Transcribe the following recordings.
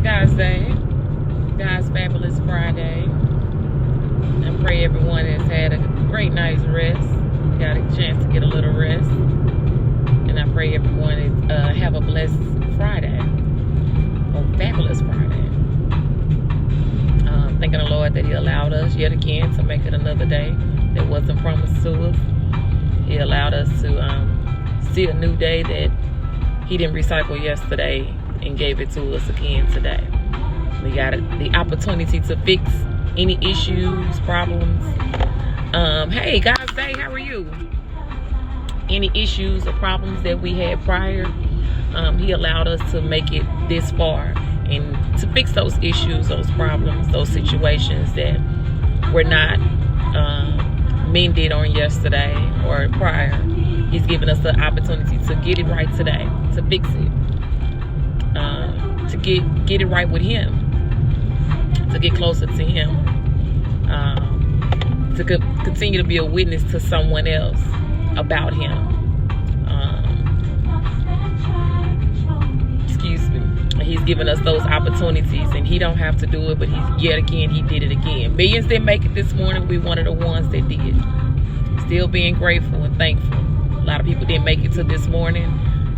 God's Day, God's Fabulous Friday. I pray everyone has had a great night's rest, got a chance to get a little rest. And I pray everyone have a blessed Friday, or fabulous Friday. Thanking the Lord that He allowed us yet again to make it another day that wasn't promised to us. He allowed us to see a new day that He didn't recycle yesterday and gave it to us again today. We got the opportunity to fix any issues, problems. Hey, God's Day, how are you? Any issues or problems that we had prior, He allowed us to make it this far and to fix those issues, those problems, those situations that were not mended on yesterday or prior. He's given us the opportunity to get it right today, to fix it, to get it right with Him, to get closer to Him, to continue to be a witness to someone else about Him. Excuse me. He's given us those opportunities, and He don't have to do it, but He did it again. Millions didn't make it this morning. We one of the ones that did. Still being grateful and thankful. A lot of people didn't make it to this morning,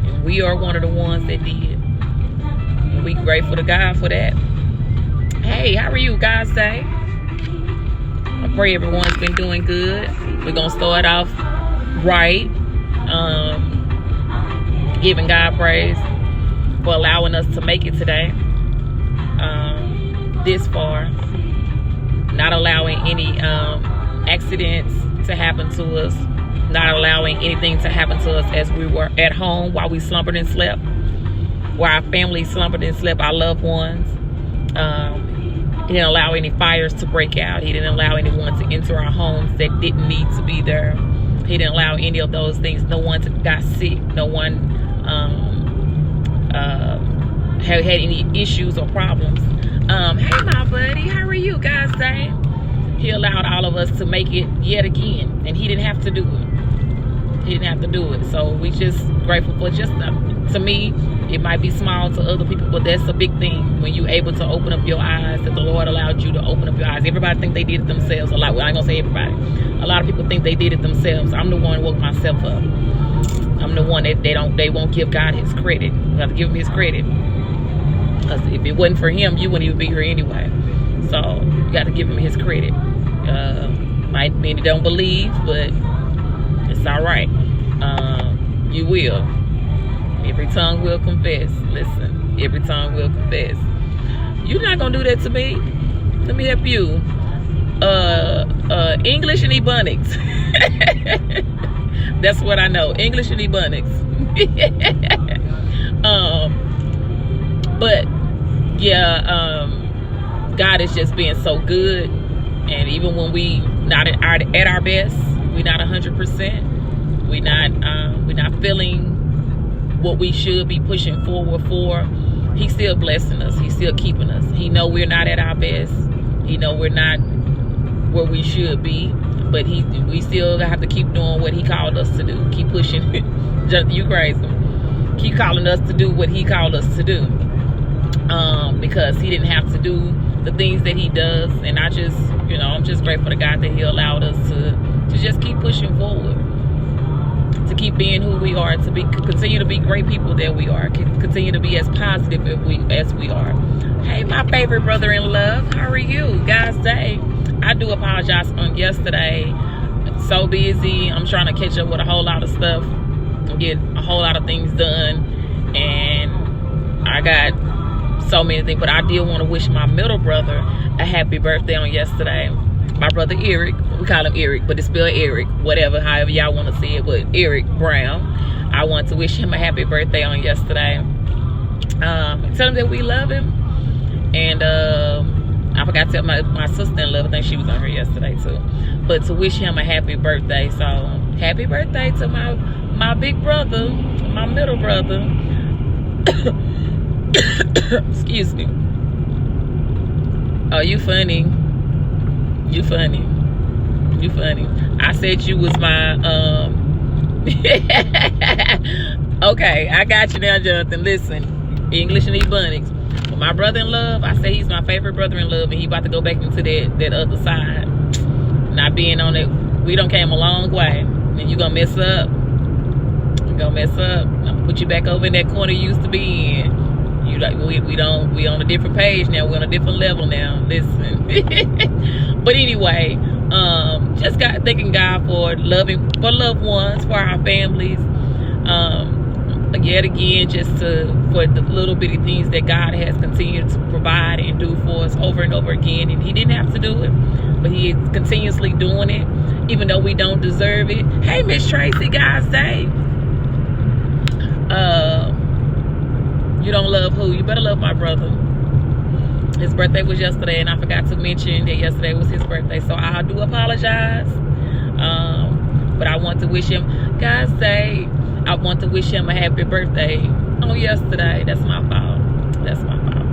and we are one of the ones that did. And we grateful to God for that. Hey, how are you, God's Day? I pray everyone's been doing good. We're gonna start off right, giving God praise for allowing us to make it today, this far, not allowing any accidents to happen to us, not allowing anything to happen to us as we were at home while we slumbered and slept, while our family slumbered and slept, our loved ones. He didn't allow any fires to break out. He didn't allow anyone to enter our homes that didn't need to be there. He didn't allow any of those things. No one got sick. No one had any issues or problems. Hey, my buddy, how are you, God's Day? He allowed all of us to make it yet again, and He didn't have to do it. He didn't have to do it. So we just grateful for just to me, it might be small to other people, but that's a big thing when you're able to open up your eyes, that the Lord allowed you to open up your eyes. Everybody think they did it themselves. A lot. Well, I ain't gonna say everybody. A lot of people think they did it themselves. I'm the one who woke myself up. I'm the one that they won't give God His credit. You have to give Him His credit. Because if it wasn't for Him, you wouldn't even be here anyway. So you got to give Him His credit. Might mean you don't believe, but it's all right. You will. Every tongue will confess. Listen, every tongue will confess. You're not gonna do that to me. Let me help you. English and Ebonics. That's what I know. English and Ebonics. But yeah, God is just being so good. And even when we not at our best, we're not 100%. We're not feeling what we should be pushing forward for. He's still blessing us. He's still keeping us. He know we're not at our best. He know we're not where we should be, but we still have to keep doing what He called us to do. Keep pushing. Just you crazy. Keep calling us to do what He called us to do, because He didn't have to do the things that He does. And I'm just grateful to God that He allowed us to just keep pushing forward, to keep being who we are, to continue to be great people that we are, continue to be as positive as we are. Hey, my favorite brother in love, how are you? God's Day. I do apologize on yesterday. So busy. I'm trying to catch up with a whole lot of stuff and get a whole lot of things done, and I got so many things. But I did want to wish my middle brother a happy birthday on yesterday. My brother Eric, we call him Eric, but it's spelled Eric, whatever, however y'all want to see it, but Eric Brown. I want to wish him a happy birthday on yesterday. Tell him that we love him. And I forgot to tell my sister-in-law, I think she was on here yesterday too. But to wish him a happy birthday. So happy birthday to my big brother, my middle brother. Excuse me. Oh, you funny. You funny. You funny. I said you was my okay, I got you now, Jonathan. Listen, English and Ebonics. But my brother in love, I say he's my favorite brother in love, and he about to go back into that other side. Not being on it, we done came a long way. And you gonna mess up. You gonna mess up. I'm gonna put you back over in that corner you used to be in. You like we on a different page now. We're on a different level now. Listen. But anyway, just thanking God for loved ones, for our families. Yet again, for the little bitty things that God has continued to provide and do for us over and over again. And he didn't have to do it, but he is continuously doing it, even though we don't deserve it. Hey, Miss Tracy, God's Day. You don't love who? You better love my brother. His birthday was yesterday, and I forgot to mention that yesterday was his birthday, so I do apologize. But I want to wish him God's Day. I want to wish him a happy birthday on yesterday. That's my fault. That's my fault.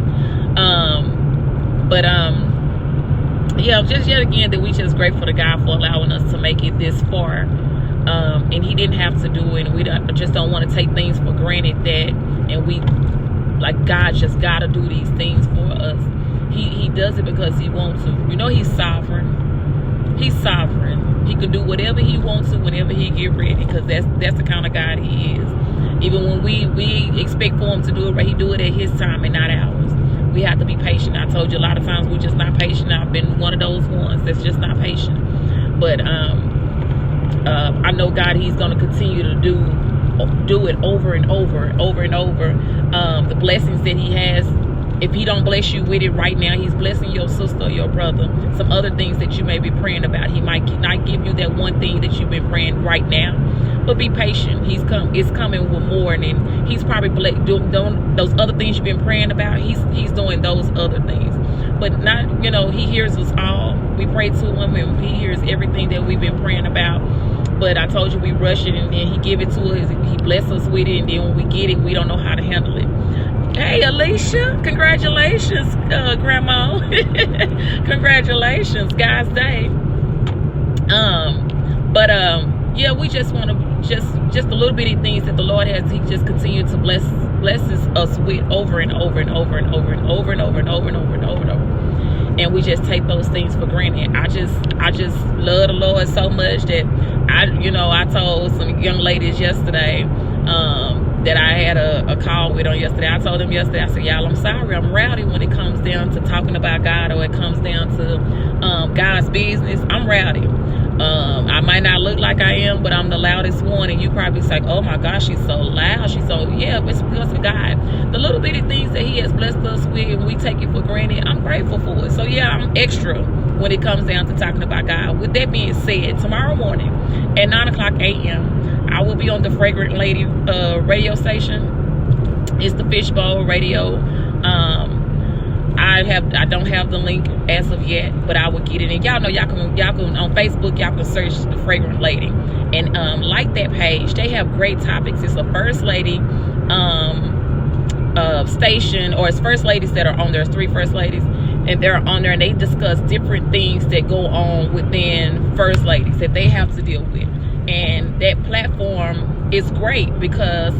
Yeah, just yet again that we just grateful to God for allowing us to make it this far. And he didn't have to do it. And we just don't want to take things for granted and we, like, God just got to do these things for us. He does it because he wants to. You know, he's sovereign. He's sovereign. He can do whatever he wants to whenever he get ready, because that's the kind of God he is. Even when we expect for him to do it, right, he do it at his time and not ours. We have to be patient. I told you a lot of times we're just not patient. I've been one of those ones that's just not patient. But I know God, he's going to continue to do it over and over and over. The blessings that he has, if he don't bless you with it right now, he's blessing your sister or your brother. Some other things that you may be praying about. He might not give you that one thing that you've been praying right now, but be patient. It's coming with more, and then he's probably doing those other things you've been praying about. He's doing those other things, but not, you know, he hears us all. We pray to him, and he hears everything that we've been praying about. But I told you, we rush it, and then he give it to us. He bless us with it, and then when we get it, we don't know how to handle it. Hey, Alicia, congratulations, Grandma. Congratulations, God's Day. Yeah, we just want to just the little bitty things that the Lord has. He just continued to blesses us with over and over and over and over and over and over and over and over and over and over. And we just take those things for granted. I just love the Lord so much that I told some young ladies yesterday that I had a call with on yesterday. I told them yesterday, I said, y'all, I'm sorry, I'm rowdy when it comes down to talking about God, or it comes down to God's business. I'm rowdy. I might not look like I am, but I'm the loudest one, and you probably say, oh my gosh, she's so loud. She's so, yeah, but it's because of God. The little bitty things that he has blessed us with, and we take it for granted, I'm grateful for it. So yeah, I'm extra when it comes down to talking about God. With that being said, tomorrow morning at 9:00 a.m., I will be on the Fragrant Lady radio station. It's the Fishbowl Radio. I don't have the link as of yet, but I will get it. And y'all know y'all can on Facebook, y'all can search the Fragrant Lady and like that page. They have great topics. It's a first lady station, or it's first ladies that are on there. It's 3 first ladies, and they're on there, and they discuss different things that go on within first ladies that they have to deal with. And that platform is great because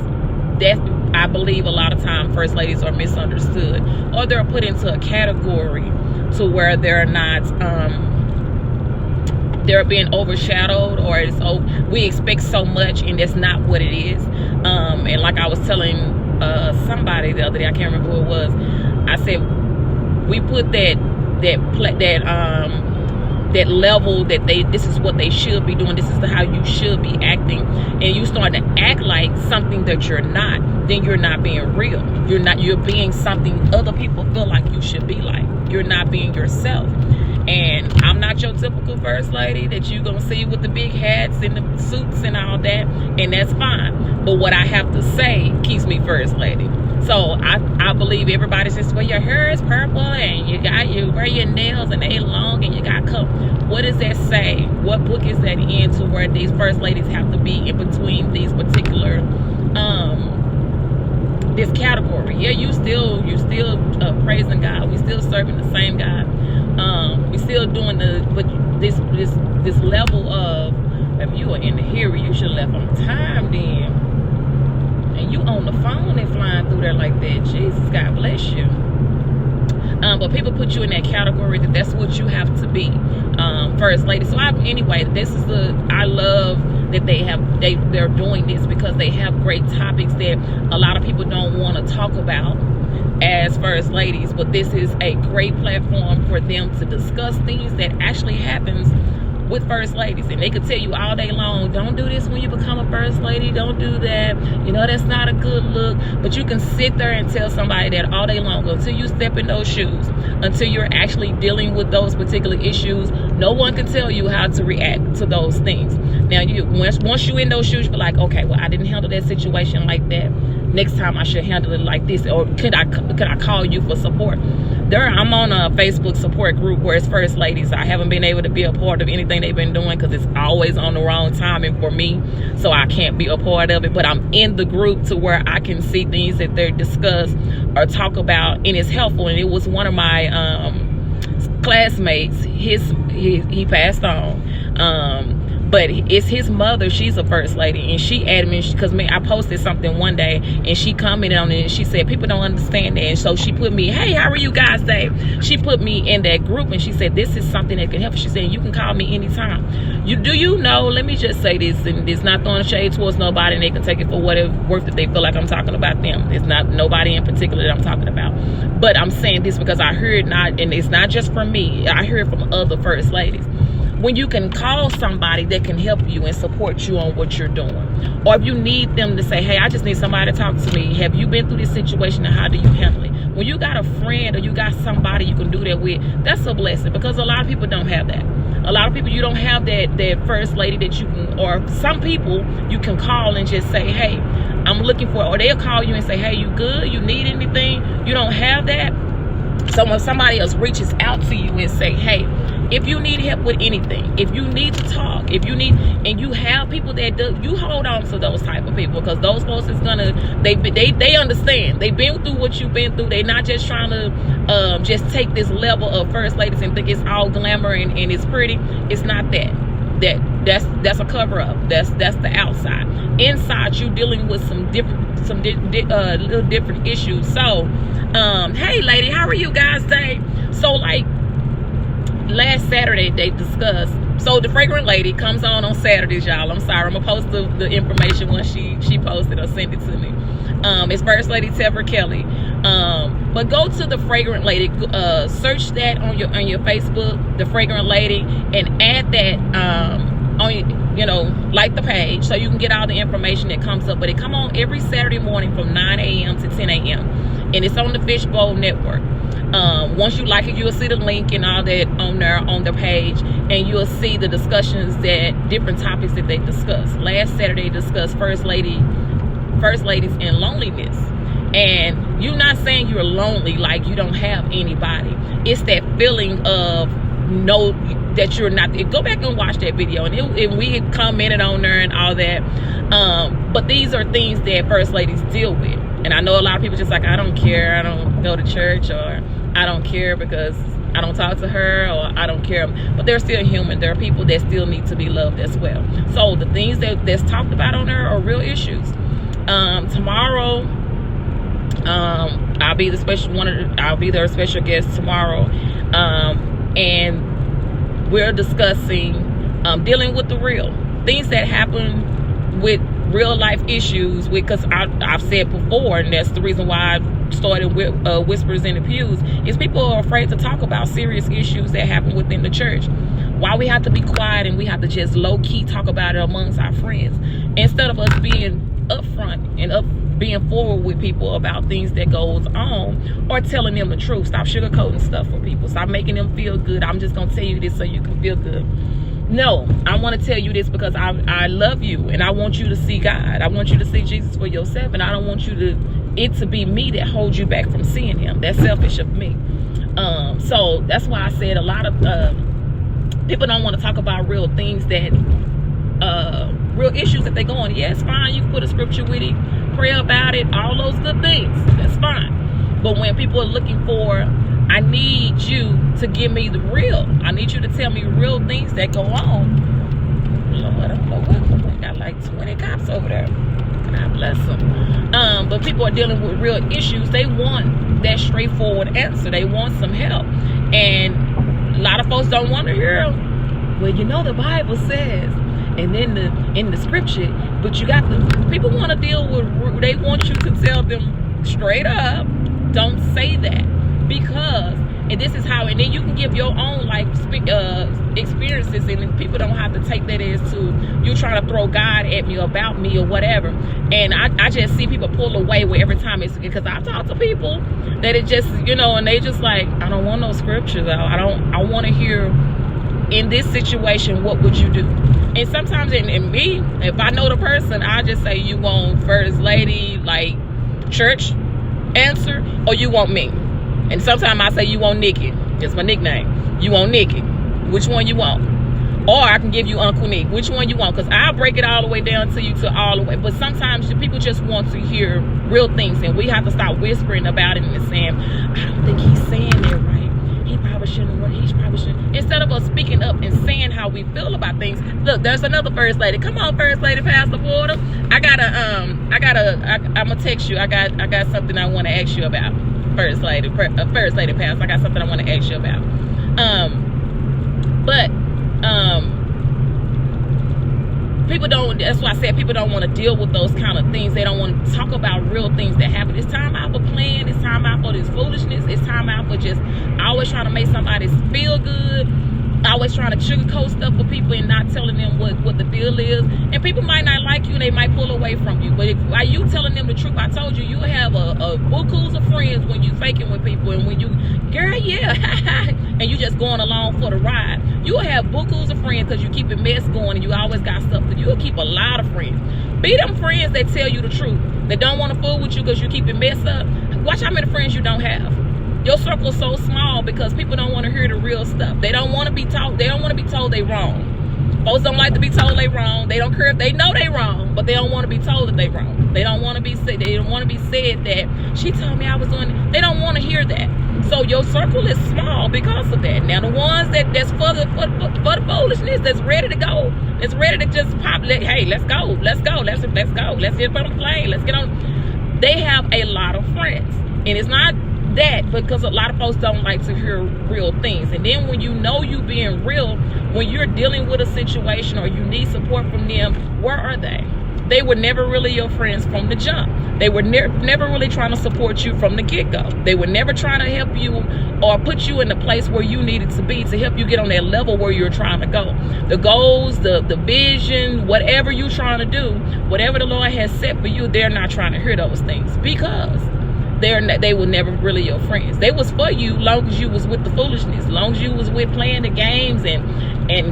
I believe a lot of times first ladies are misunderstood, or they're put into a category to where they're not, they're being overshadowed, or we expect so much, and that's not what it is. And like I was telling somebody the other day, I can't remember who it was, I said, we put that level that this is what they should be doing, this is how you should be acting, and you start to act like something that you're not, then you're not being real. You're being something other people feel like you should be like. You're not being yourself. And I'm not your typical first lady that you're gonna see with the big hats and the suits and all that, and that's fine. But what I have to say keeps me first lady. So I believe everybody says, well, your hair is purple and you wear your nails and they long and you got what does that say? What book is that in, to where these first ladies have to be in between these particular this category? Yeah, you still praising God. We still serving the same God. We still doing this level of, if you are in the hearing, you should have left on time then. and you on the phone and flying through there like that. Jesus, God bless you. But people put you in that category that that's what you have to be, first lady. So anyway, I love that they're doing this, because they have great topics that a lot of people don't want to talk about as first ladies, but this is a great platform for them to discuss things that actually happens with first ladies. And they could tell you all day long, don't do this when you become a first lady, don't do that, you know, that's not a good look. But you can sit there and tell somebody that all day long until you step in those shoes, until you're actually dealing with those particular issues. No one can tell you how to react to those things. Now, once you're in those shoes, you're like, okay, well, I didn't handle that situation like that. Next time I should handle it like this. Or could I call you for support? I'm on a Facebook support group where it's first ladies. I haven't been able to be a part of anything they've been doing because it's always on the wrong timing for me, so I can't be a part of it. But I'm in the group to where I can see things that they discuss or talk about, and it's helpful. And it was one of my classmates. He passed on. But it's his mother. She's a first lady, and she added me because I posted something one day, and she commented on it, and she said people don't understand that. And so she put me, hey, how are you guys today? She put me in that group, and she said this is something that can help. She said you can call me anytime. Do you know? Let me just say this, and it's not throwing shade towards nobody, and they can take it for whatever worth that they feel like I'm talking about them. It's not nobody in particular that I'm talking about, but I'm saying this because I heard and it's not just from me. I heard from other first ladies. When you can call somebody that can help you and support you on what you're doing, or if you need them to say, hey, I just need somebody to talk to me. Have you been through this situation, and how do you handle it? When you got a friend or you got somebody you can do that with, that's a blessing, because a lot of people don't have that. A lot of people, you don't have that first lady that you can, or some people you can call and just say, hey, I'm looking for, or they'll call you and say, hey, you good? You need anything? You don't have that? So when somebody else reaches out to you and say, hey, if you need help with anything, if you need to talk, if you need, and you have people that do, you hold on to those type of people, because those folks is gonna, they understand. They've been through what you've been through. They're not just trying to just take this level of first ladies and think it's all glamour and it's pretty. It's not that. That's a cover up. That's the outside. Inside, you dealing with some little different issues. So, hey, lady, how are you guys today? So, like, last Saturday they discussed, so the fragrant lady comes on Saturdays, y'all. I'm sorry, I'm gonna post the information once she posted or send it to me. It's First Lady Tevra Kelly. But go to the fragrant lady, search that on your Facebook, the fragrant lady, and add that on, like the page, so you can get all the information that comes up. But it come on every Saturday morning from 9 a.m. to 10 a.m. and it's on the Fishbowl Network. Once you like it, you'll see the link and all that on there on the page, and you'll see the discussions, that different topics that they discuss. Last Saturday discussed first ladies and loneliness. And you're not saying you're lonely like you don't have anybody. It's that feeling of know that you're not. Go back and watch that video, and we commented on there and all that. But these are things that first ladies deal with. And I know a lot of people just like, I don't care, I don't go to church, or I don't care because I don't talk to her, or I don't care. But they're still human. There are people that still need to be loved as well. So the things that's talked about on there are real issues. Tomorrow, I'll be their special guest tomorrow, and we're discussing dealing with the real things that happen with real life issues. Because I've said before, and that's the reason why I started with Whispers in the Pews, is people are afraid to talk about serious issues that happen within the church. Why we have to be quiet and we have to just low-key talk about it amongst our friends, instead of us being upfront and being forward with people about things that goes on, or telling them the truth. Stop sugarcoating stuff for people. Stop making them feel good. I'm just gonna tell you this so you can feel good. No, I want to tell you this because I love you, and I want you to see God. I want you to see Jesus for yourself, and I don't want it to be me that holds you back from seeing him. That's selfish of me. So that's why I said a lot of people don't want to talk about real things, that real issues that they go on. Yeah, it's fine. You can put a scripture with it, pray about it, all those good things. That's fine. But when people are looking for, I need you to give me the real. I need you to tell me real things that go on. Lord, I don't know what. I got like 20 cops over there. God bless them. But people are dealing with real issues. They want that straightforward answer. They want some help. And a lot of folks don't want to hear, well, you know, the Bible says, and then in the scripture, but you got the people want to deal with, they want you to tell them straight up, don't say that, because, and this is how, and then you can give your own life experiences, and people don't have to take that as to you trying to throw God at me or about me or whatever. And I just see people pull away with every time it's, because I've talked to people that it just, you know, and they just like, I don't want no scriptures. I want to hear, in this situation, what would you do? And sometimes in me, if I know the person, I just say, you want first lady, like church answer, or you want me? And sometimes I say, you want Nikki. It's my nickname. You want Nikki. Which one you want? Or I can give you Aunqunic. Which one you want? Because I'll break it all the way down to you to all the way. But sometimes people just want to hear real things, and we have to stop whispering about it and saying, I don't think he's saying it right. He probably shouldn't. He probably shouldn't. Instead of us speaking up and saying how we feel about things. Look, there's another first lady. Come on, first lady, pass the water. I'm gonna text you. I got something I want to ask you about. First lady pass. I got something I want to ask you about. People don't, that's why I said people don't want to deal with those kind of things. They don't want to talk about real things that happen. It's time out for playing. It's time out for this foolishness. It's time out for just always trying to make somebody feel good. Always trying to sugarcoat stuff for people and not telling them what the deal is. And people might not like you and they might pull away from you. But while you telling them the truth, I told you, you'll have a bukus of friends when you faking with people, and when you, girl, yeah, and you just going along for the ride. You'll have bukus of friends because you keep a mess going and you always got stuff to do. You'll keep a lot of friends. Be them friends that tell you the truth. That don't want to fool with you because you keep your mess up. Watch how many friends you don't have. Your circle's so small because people don't want to hear the real stuff. They don't want to be told. They don't want to be told they wrong. Folks don't like to be told they wrong. They don't care if they know they wrong, but they don't want to be told that they wrong. They don't want to be said. They don't want to be said that she told me I was doing it. They don't want to hear that. So your circle is small because of that. Now the ones that's for the foolishness, that's ready to go, that's ready to just pop. Hey, let's go, let's go, let's go, let's get on the plane, let's get on. They have a lot of friends, and it's not that because a lot of folks don't like to hear real things. And then when you know you being real, when you're dealing with a situation or you need support from them, where are they? They were never really your friends from the jump. They were never really trying to support you from the get-go. They were never trying to help you or put you in the place where you needed to be to help you get on that level where you're trying to go. The goals, the vision, whatever you're trying to do, whatever the Lord has set for you, they're not trying to hear those things because they were never really your friends. They was for you long as you was with the foolishness, long as you was with playing the games and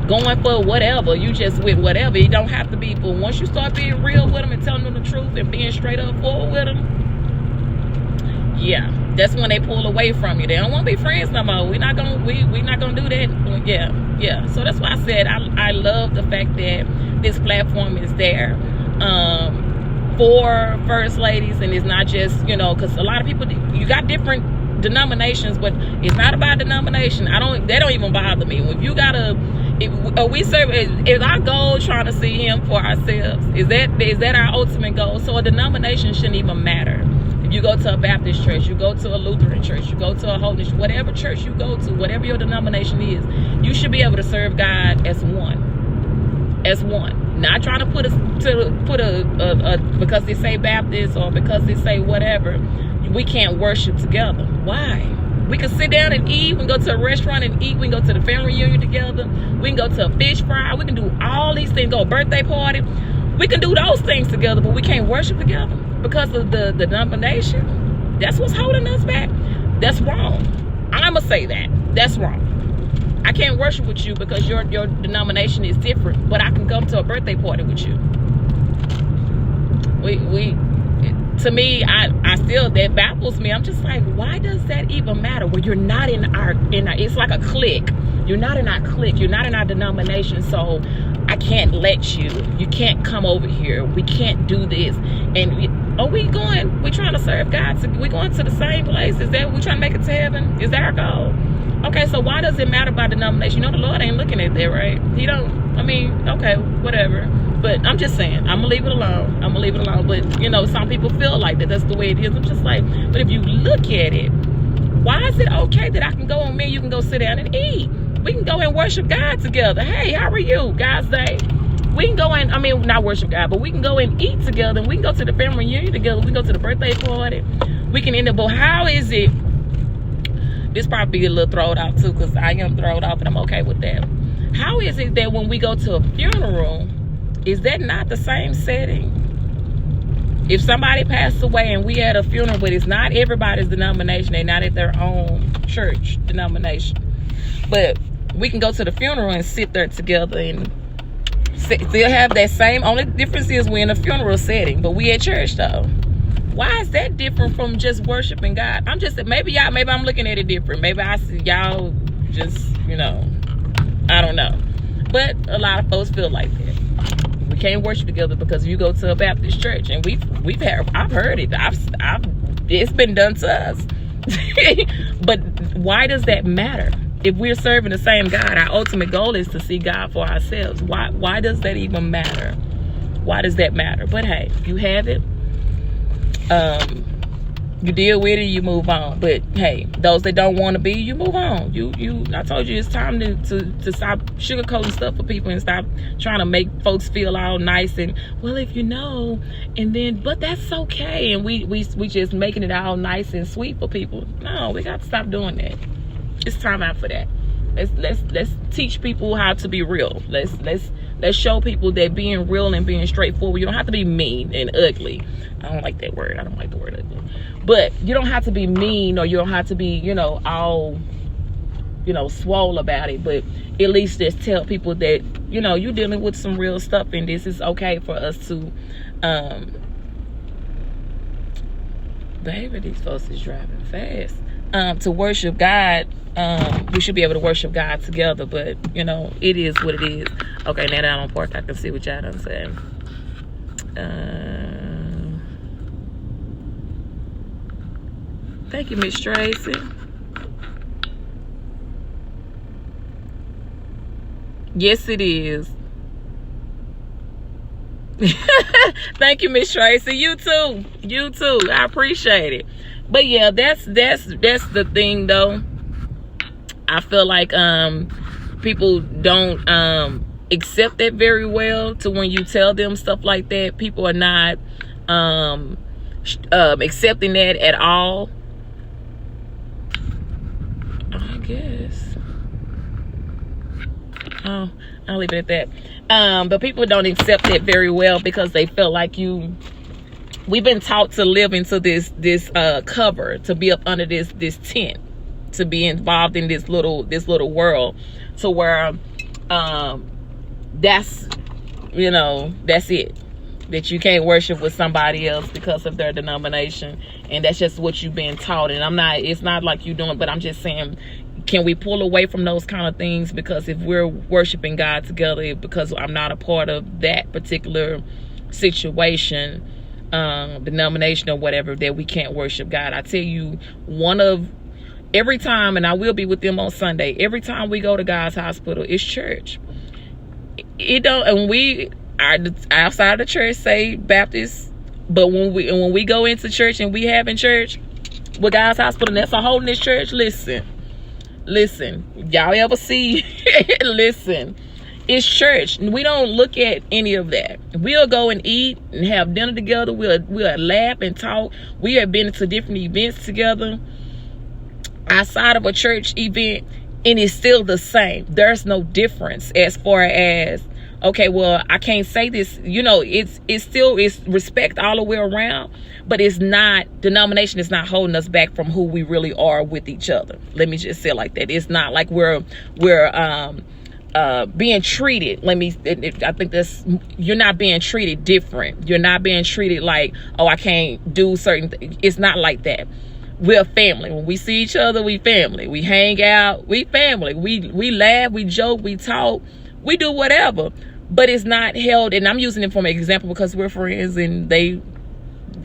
going for whatever. You just with whatever. It don't have to be. But once you start being real with them and telling them the truth and being straight up forward with them, yeah, that's when they pull away from you. They don't want to be friends no more. We're not gonna do that. Yeah. So that's why I said I love the fact that this platform is there. For first ladies, and it's not just, you know, because a lot of people, you got different denominations, but it's not about denomination. They don't even bother me. If you gotta, is our goal trying to see him for ourselves? Is that our ultimate goal? So a denomination shouldn't even matter. If you go to a Baptist church, you go to a Lutheran church, you go to a Holiness, whatever church you go to, whatever your denomination is, you should be able to serve God as one. As one. Not trying to put a because they say Baptist or because they say whatever, we can't worship together. Why? We can sit down and eat. We can go to a restaurant and eat. We can go to the family reunion together. We can go to a fish fry. We can do all these things. Go to a birthday party. We can do those things together, but we can't worship together because of the denomination. That's what's holding us back. That's wrong. I'ma say that. That's wrong. I can't worship with you because your denomination is different, but I can come to a birthday party with you. To me, I still, that baffles me. I'm just like, why does that even matter? Well, you're not in our, it's like a clique. You're not in our clique. You're not in our denomination, so I can't let you. You can't come over here. We can't do this. And we're trying to serve God. We're going to the same place. Is that, we're trying to make it to heaven? Is that our goal? Okay, so why does it matter about denomination? You know the Lord ain't looking at that, right? He don't, okay, whatever. But I'm just saying, I'm gonna leave it alone. I'm gonna leave it alone. But you know, some people feel like that. That's the way it is. I'm just like, but if you look at it, why is it okay that I can go on me, you can go sit down and eat? We can go and worship God together. Hey, how are you? God's day. We can go and, I mean, not worship God, but we can go and eat together. And we can go to the family reunion together. We can go to the birthday party. We can end up, but how is it? This probably be a little thrown off too, because I am thrown off and I'm okay with that. How is it that when we go to a funeral, is that not the same setting? If somebody passed away and we had a funeral, but it's not everybody's denomination, they're not at their own church denomination, but we can go to the funeral and sit there together and still have that same, only difference is we're in a funeral setting, but we at church though. Why is that different from just worshiping God? I'm just, maybe I'm looking at it different. Maybe I see y'all just, you know, I don't know. But a lot of folks feel like that. We can't worship together because you go to a Baptist church, and I've heard it. It's been done to us. But why does that matter? If we're serving the same God, our ultimate goal is to see God for ourselves. Why does that even matter? Why does that matter? But hey, you have it. You deal with it, you move on. But hey, those that don't want to be, you move on. I told you it's time to stop sugarcoating stuff for people and stop trying to make folks feel all nice and, well, if you know, and then, but that's okay. And we just making it all nice and sweet for people. No, we got to stop doing that. It's time out for that. Let's teach people how to be real. Let's show people that being real and being straightforward, you don't have to be mean and ugly. I don't like that word. I don't like the word ugly. But you don't have to be mean, or you don't have to be, you know, all, you know, swole about it. But at least just tell people that, you know, you're dealing with some real stuff, and this is okay for us to, baby, these folks is driving fast. To worship God. We should be able to worship God together, but you know, it is what it is. Okay, now that I'm on park, I can see what y'all done said. Thank you, Miss Tracy. Yes, it is. Thank you, Miss Tracy. You too. You too. I appreciate it. But yeah, that's the thing though. I feel like people don't accept that very well, to when you tell them stuff like that. People are not accepting that at all. I guess. Oh, I'll leave it at that. But people don't accept it very well because they feel like we've been taught to live into this cover, to be up under this tent, to be involved in this little world, to where that's, you know, that's it, that you can't worship with somebody else because of their denomination, and that's just what you've been taught. And it's not like you doing, but I'm just saying, can we pull away from those kind of things? Because if we're worshiping God together, because I'm not a part of that particular situation, denomination or whatever, that we can't worship God. I tell you, every time, and I will be with them on Sunday, every time we go to God's hospital, it's church. And we are outside of the church, say Baptist, but when we go into church and we have in church with God's hospital, and that's a holiness church, listen, y'all ever see listen, it's church, and we don't look at any of that. We'll go and eat and have dinner together. We'll laugh and talk. We have been to different events together outside of a church event, and it's still the same. There's no difference as far as, okay, well, I can't say this, you know, it's respect all the way around, but it's not, denomination is not holding us back from who we really are with each other. Let me just say it like that. It's not like we're being treated, I think you're not being treated different. You're not being treated like, oh, I can't do certain things. It's not like that. We're family. When we see each other, we family. We hang out, we family. We laugh, we joke, we talk, we do whatever. But it's not held, and I'm using it for an example because we're friends, and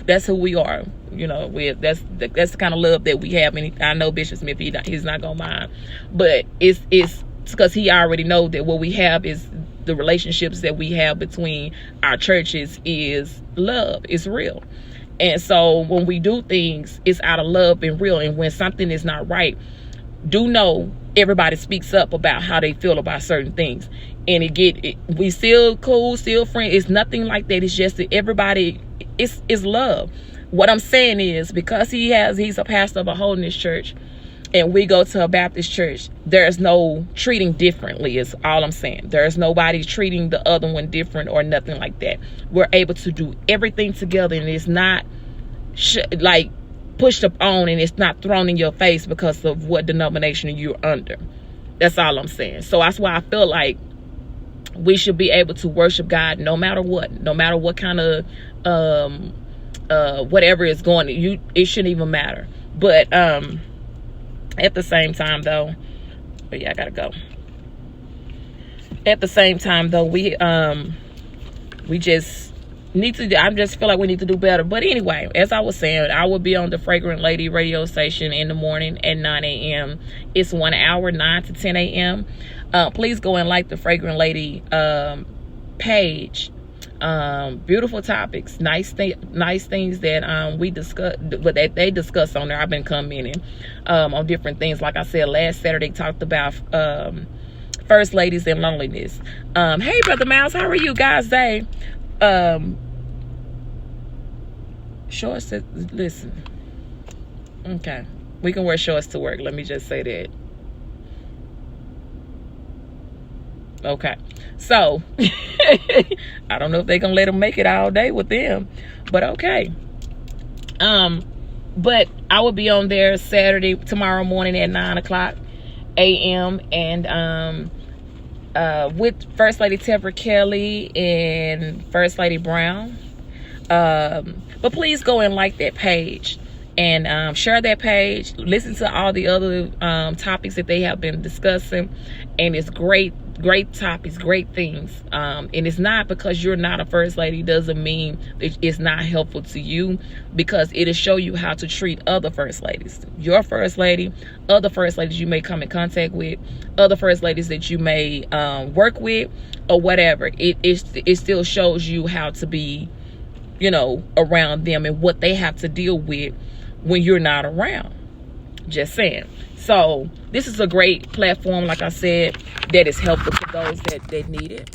that's who we are. You know, that's the kind of love that we have. And I know Bishop Smith, he's not gonna mind, but it's because he already know that what we have is the relationships that we have between our churches is love. It's real. And so when we do things, it's out of love and real. And when something is not right, do know everybody speaks up about how they feel about certain things. And we still cool, still friends. It's nothing like that. It's just that everybody, it's love. What I'm saying is, because he's a pastor of a holiness church, and we go to a Baptist church, there's no treating differently is all I'm saying. There's nobody treating the other one different or nothing like that. We're able to do everything together, and it's not like pushed up on, and it's not thrown in your face because of what denomination you're under. That's all I'm saying. So that's why I feel like we should be able to worship God no matter what kind of whatever is going on. It shouldn't even matter. But at the same time though, but yeah, I gotta go. At the same time though, we just need to, I just feel like we need to do better. But anyway, as I was saying, I will be on the Fragrant Lady radio station in the morning at 9 a.m. It's 1 hour, 9 to 10 a.m. Please go and like the Fragrant Lady page. Beautiful topics, nice things that we discuss, but that they discuss on there. I've been commenting on different things. Like I said, last Saturday talked about first ladies and loneliness. Hey, Brother Miles, how are you guys today? Shorts to listen. Okay, we can wear shorts to work. Let me just say that. Okay, so I don't know if they gonna let them make it all day with them, but okay. But I will be on there tomorrow morning at 9 o'clock a.m. and with First Lady Tevra Kelly and First Lady Brown. But please go and like that page and share that page. Listen to all the other topics that they have been discussing, and it's great topics, great things. And it's not because you're not a first lady doesn't mean it's not helpful to you, because it'll show you how to treat other first ladies, your first lady, other first ladies you may come in contact with, other first ladies that you may work with, or whatever. It still shows you how to be, around them and what they have to deal with when you're not around. Just saying. So this is a great platform, like I said, that is helpful to those that need it,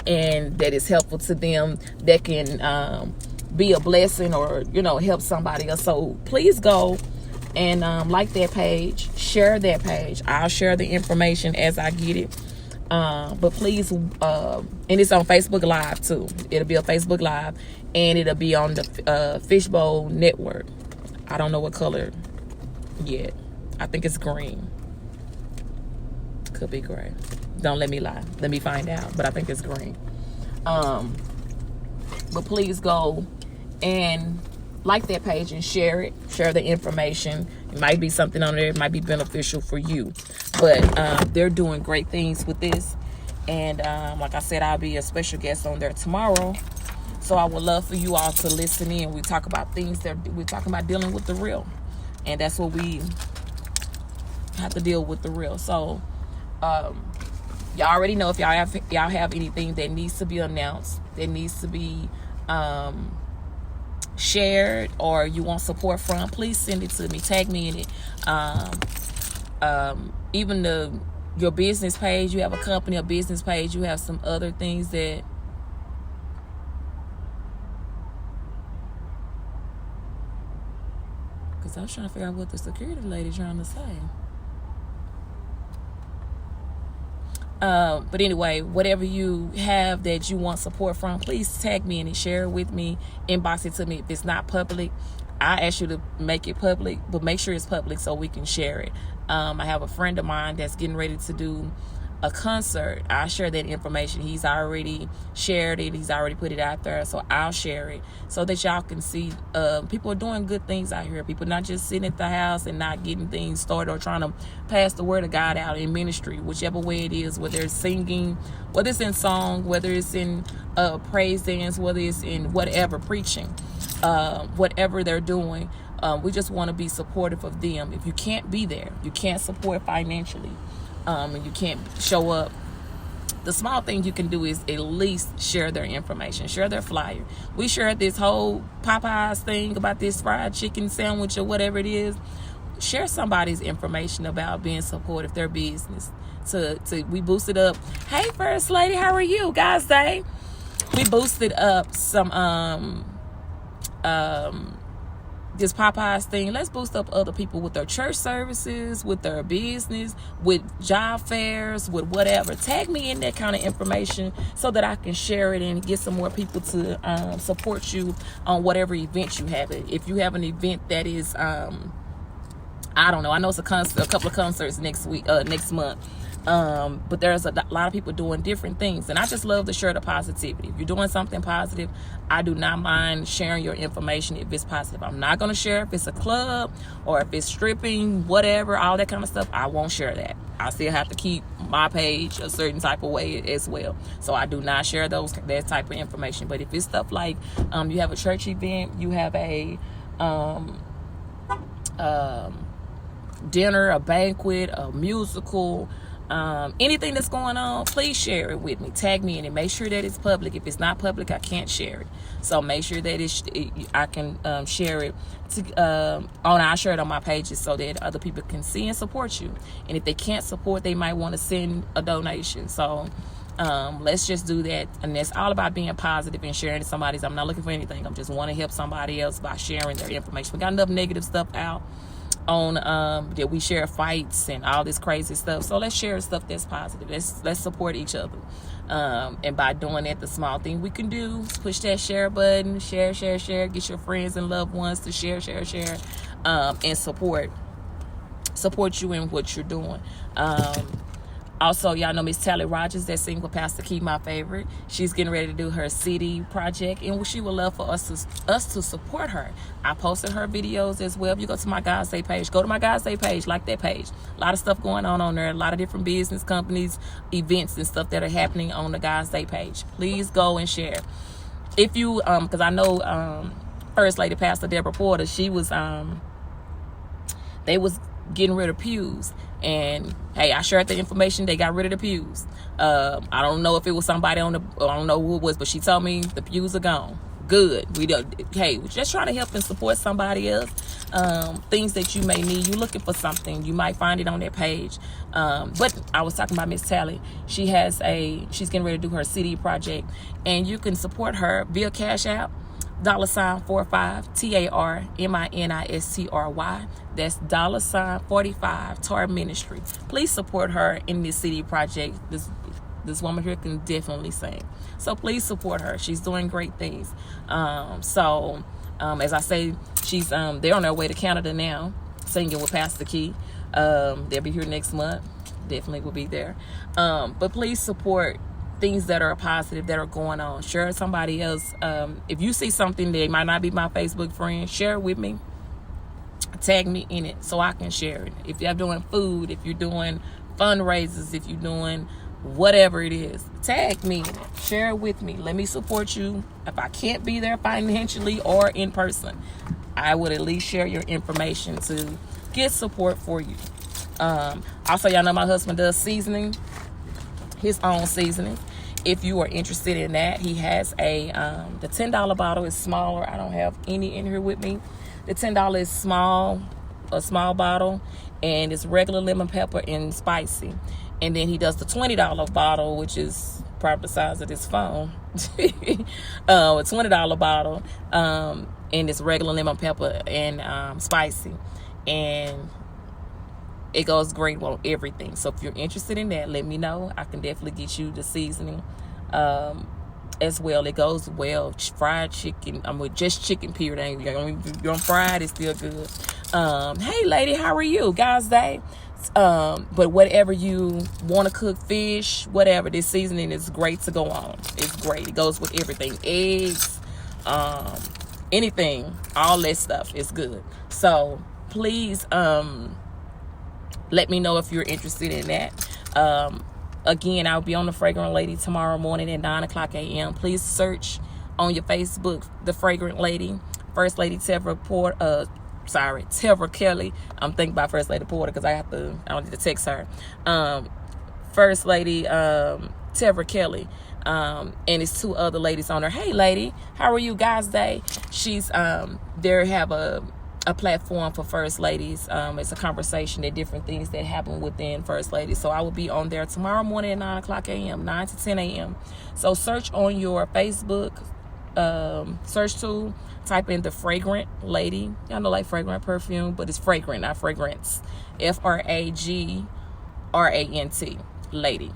and that is helpful to them that can be a blessing or help somebody else. So please go and like that page, share that page. I'll share the information as I get it. But please, and it's on Facebook Live too. It'll be a Facebook Live, and it'll be on the Fishbowl Network. I don't know what color yet. I think it's green. Could be gray. Don't let me lie. Let me find out. But I think it's green. But please go and like that page and share it. Share the information. It might be something on there. It might be beneficial for you. But they're doing great things with this. And like I said, I'll be a special guest on there tomorrow. So I would love for you all to listen in. We talk about things that we're talking about, dealing with the real. And that's what we have to deal with, the real. So y'all already know, if y'all have anything that needs to be announced, that needs to be shared, or you want support from, please send it to me. Tag me in it. Even your business page, you have a company, a business page, you have some other things that I was trying to figure out what the security lady trying to say. But anyway, whatever you have that you want support from, please tag me in it, share it with me, inbox it to me. If it's not public, I ask you to make it public, but make sure it's public so we can share it. I have a friend of mine that's getting ready to do a concert. I'll share that information. He's already shared it. He's already put it out there. So I'll share it so that y'all can see people are doing good things out here. People not just sitting at the house and not getting things started or trying to pass the word of God out in ministry, whichever way it is, whether it's singing, whether it's in song, whether it's in praise dance, whether it's in whatever, preaching, whatever they're doing. We just want to be supportive of them. If you can't be there, you can't support financially, and you can't show up the small thing you can do is at least share their information, share their flyer. We shared this whole Popeyes thing about this fried chicken sandwich or whatever it is. Share somebody's information about being supportive of their business. We boosted up. Hey, First Lady, how are you? Guys, say we boosted up some this Popeyes thing. Let's boost up other people with their church services, with their business, with job fairs, with whatever. Tag me in that kind of information so that I can share it and get some more people to support you on whatever event you have. If you have an event that is I don't know, I know it's a couple of concerts next month. But there's a lot of people doing different things, and I just love to share the positivity. If you're doing something positive, I do not mind sharing your information if it's positive. I'm not going to share if it's a club or if it's stripping, whatever, all that kind of stuff. I won't share that. I still have to keep my page a certain type of way as well, so I do not share that type of information. But if it's stuff like you have a church event, you have a dinner, a banquet, a musical, anything that's going on, please share it with me. Tag me in it. Make sure that it's public. If it's not public, I can't share it. So make sure that I can share it. I'll share it on my pages so that other people can see and support you. And if they can't support, they might want to send a donation. So let's just do that. And that's all about being positive and sharing somebody's. I'm not looking for anything. I just want to help somebody else by sharing their information. We got enough negative stuff out on that we share fights and all this crazy stuff. So let's share stuff that's positive. Let's support each other. And by doing that, the small thing we can do is push that share button, share, get your friends and loved ones to share, and support you in what you're doing. Also, y'all know Miss Tally Rogers that sings with Pastor Key, my favorite. She's getting ready to do her CD project, and she would love for us to support her. I posted her videos as well. If you go to my God's Day page, go to my God's Day page, like that page. A lot of stuff going on there. A lot of different business companies, events, and stuff that are happening on the God's Day page. Please go and share. If you, because I know First Lady Pastor Deborah Porter, she was, they was getting rid of pews, and hey, I shared the information. They got rid of the pews. I don't know if it was somebody I don't know who it was, but she told me the pews are gone. Good. We're just trying to help and support somebody else. Things that you may need. You're looking for something, you might find it on their page. But I was talking about Miss Tally. She's getting ready to do her CD project, and you can support her via Cash App. $45 TARMINISTRY. That's $45 TAR Ministry. Please support her in this CD project. This woman here can definitely sing, so please support her. She's doing great things. As I say, she's they're on their way to Canada now, singing with Pastor Key. They'll be here next month. Definitely will be there. But please support things that are positive that are going on. Share with somebody else. If you see something that might not be my Facebook friend, share it with me. Tag me in it so I can share it. If you're doing food, if you're doing fundraisers, if you're doing whatever it is, tag me in it. Share it with me. Let me support you. If I can't be there financially or in person, I would at least share your information to get support for you. Also, y'all know my husband does seasoning, his own seasoning. If you are interested in that, he has the $10 bottle is smaller. I don't have any in here with me. The $10 is a small bottle, and it's regular lemon pepper and spicy. And then he does the $20 bottle, which is probably the size of this phone. A $20 bottle, and it's regular lemon pepper and spicy. And it goes great on everything. So if you're interested in that, let me know. I can definitely get you the seasoning as well. It goes well. Fried chicken. I'm with just chicken, period. You're on fried, it's still good. Hey, lady, how are you? Guys' Day. But whatever you want to cook, fish, whatever, this seasoning is great to go on. It's great. It goes with everything. Eggs, anything, all that stuff is good. So please, let me know if you're interested in that. Again, I'll be on the Fragrant Lady tomorrow morning at 9:00 a.m. Please search on your Facebook, The Fragrant Lady, First Lady Tevra Kelly. I'm thinking about First Lady Porter because I don't need to text her. First Lady Tevra Kelly. And it's 2 other ladies on there. Hey lady, how are you guys day? She's they have a platform for first ladies. It's a conversation and different things that happen within first ladies. So I will be on there tomorrow morning at 9 o'clock a.m., 9 to 10 a.m. So search on your Facebook search tool, type in the Fragrant Lady. Y'all know like fragrant perfume, but it's fragrant, not fragrance. Fragrant lady.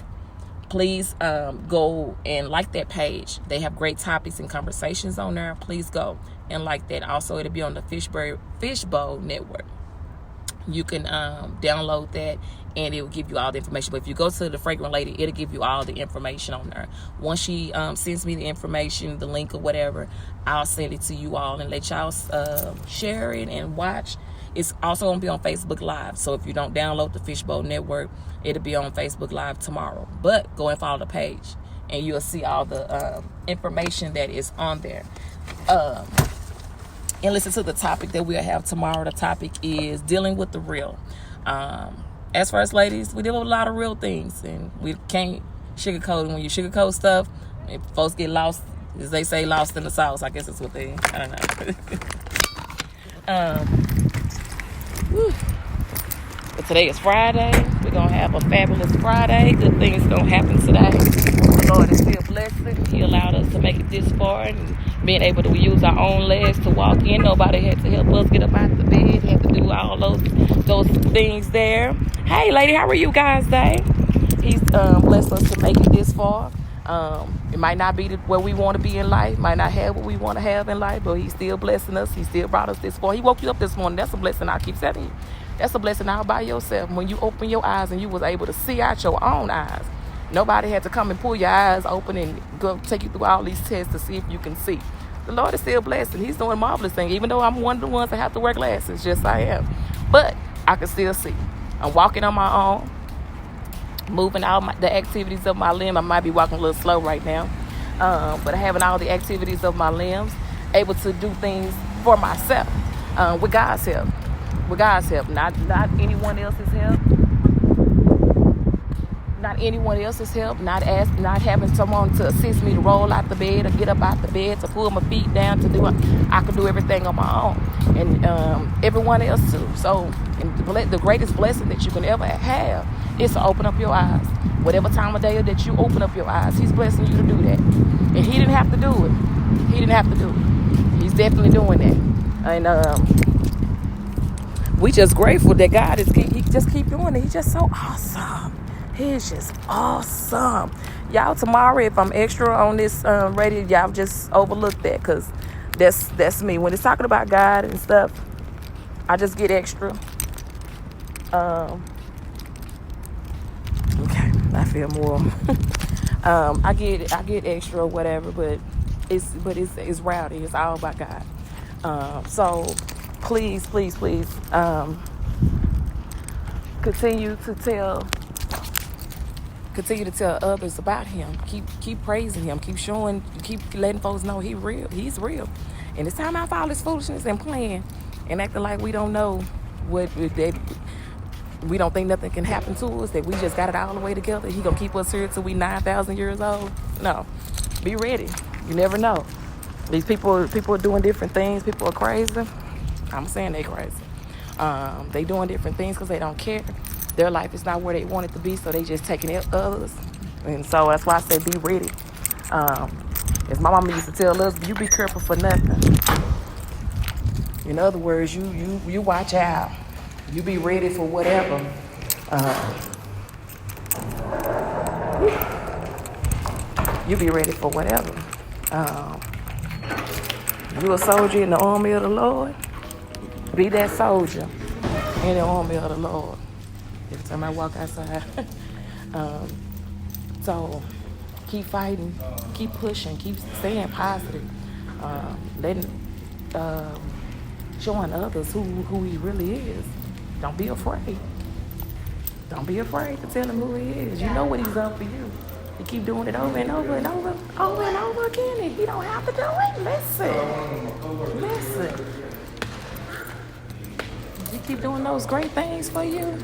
Please go and like that page. They have great topics and conversations on there. Please go and like that. Also, it'll be on the Fishbowl Network. You can download that and it will give you all the information. But if you go to the Fragrant Lady, it'll give you all the information on there. Once she sends me the information, the link or whatever, I'll send it to you all and let y'all share it and watch. It's also going to be on Facebook Live. So if you don't download the Fishbowl Network, it'll be on Facebook Live tomorrow. But go and follow the page and you'll see all the information that is on there. And listen to the topic that we'll have tomorrow. The topic is dealing with the real. As first ladies, we deal with a lot of real things, and we can't sugarcoat it. When you sugarcoat stuff, folks get lost, as they say, lost in the sauce. I guess that's what they, I don't know. But today is Friday. We're going to have a fabulous Friday. Good things going to happen today. The Lord is still blessing. He allowed us to make it this far and being able to use our own legs to walk in. Nobody had to help us get up out the bed. Had to do all those things there. Hey, lady, how are you guys today? He's blessed us to make it this far. It might not be where we want to be in life, might not have what we want to have in life, but he's still blessing us. He still brought us this far. He woke you up this morning. That's a blessing. I keep telling you. That's a blessing all by yourself. When you open your eyes and you was able to see out your own eyes. Nobody had to come and pull your eyes open and go take you through all these tests to see if you can see. The Lord is still blessing. He's doing marvelous things, even though I'm one of the ones that have to wear glasses. Yes, I am. But I can still see. I'm walking on my own, moving all the activities of my limb. I might be walking a little slow right now, but having all the activities of my limbs, able to do things for myself with God's help. With God's help, not anyone else's help. Not anyone else's help. Not having someone to assist me to roll out the bed or get up out the bed, to pull my feet down, to do it. I can do everything on my own, and everyone else too. So, the greatest blessing that you can ever have is to open up your eyes. Whatever time of day that you open up your eyes, He's blessing you to do that. And He didn't have to do it. He didn't have to do it. He's definitely doing that. And we just grateful that God He just keep doing it. He's just so awesome. He's just awesome. Y'all, tomorrow, if I'm extra on this radio, y'all just overlook that, because that's me. When it's talking about God and stuff, I just get extra. Okay, I feel more. I get extra or whatever, but it's rowdy. It's all about God. So please, continue to tell others about Him. Keep praising Him. Keep letting folks know He's real. He's real. And it's time out for all this foolishness and playing and acting like we don't know that we don't think nothing can happen to us, that we just got it all the way together. He gonna keep us here till we 9,000 years old. No. Be ready. You never know. These people are doing different things. People are crazy. I'm saying they crazy. They doing different things because they don't care. Their life is not where they want it to be, so they just taking it others. And so that's why I say be ready. As my mama used to tell us, you be careful for nothing. In other words, you watch out. You be ready for whatever. You be ready for whatever. You a soldier in the army of the Lord. Be that soldier in the army of the Lord. Every time I walk outside. So keep fighting, keep pushing, keep staying positive, showing others who He really is. Don't be afraid. Don't be afraid to tell Him who He is. You know what He's done for you. You keep doing it over and over and over again, and He don't have to do it. Listen. He keep doing those great things for you.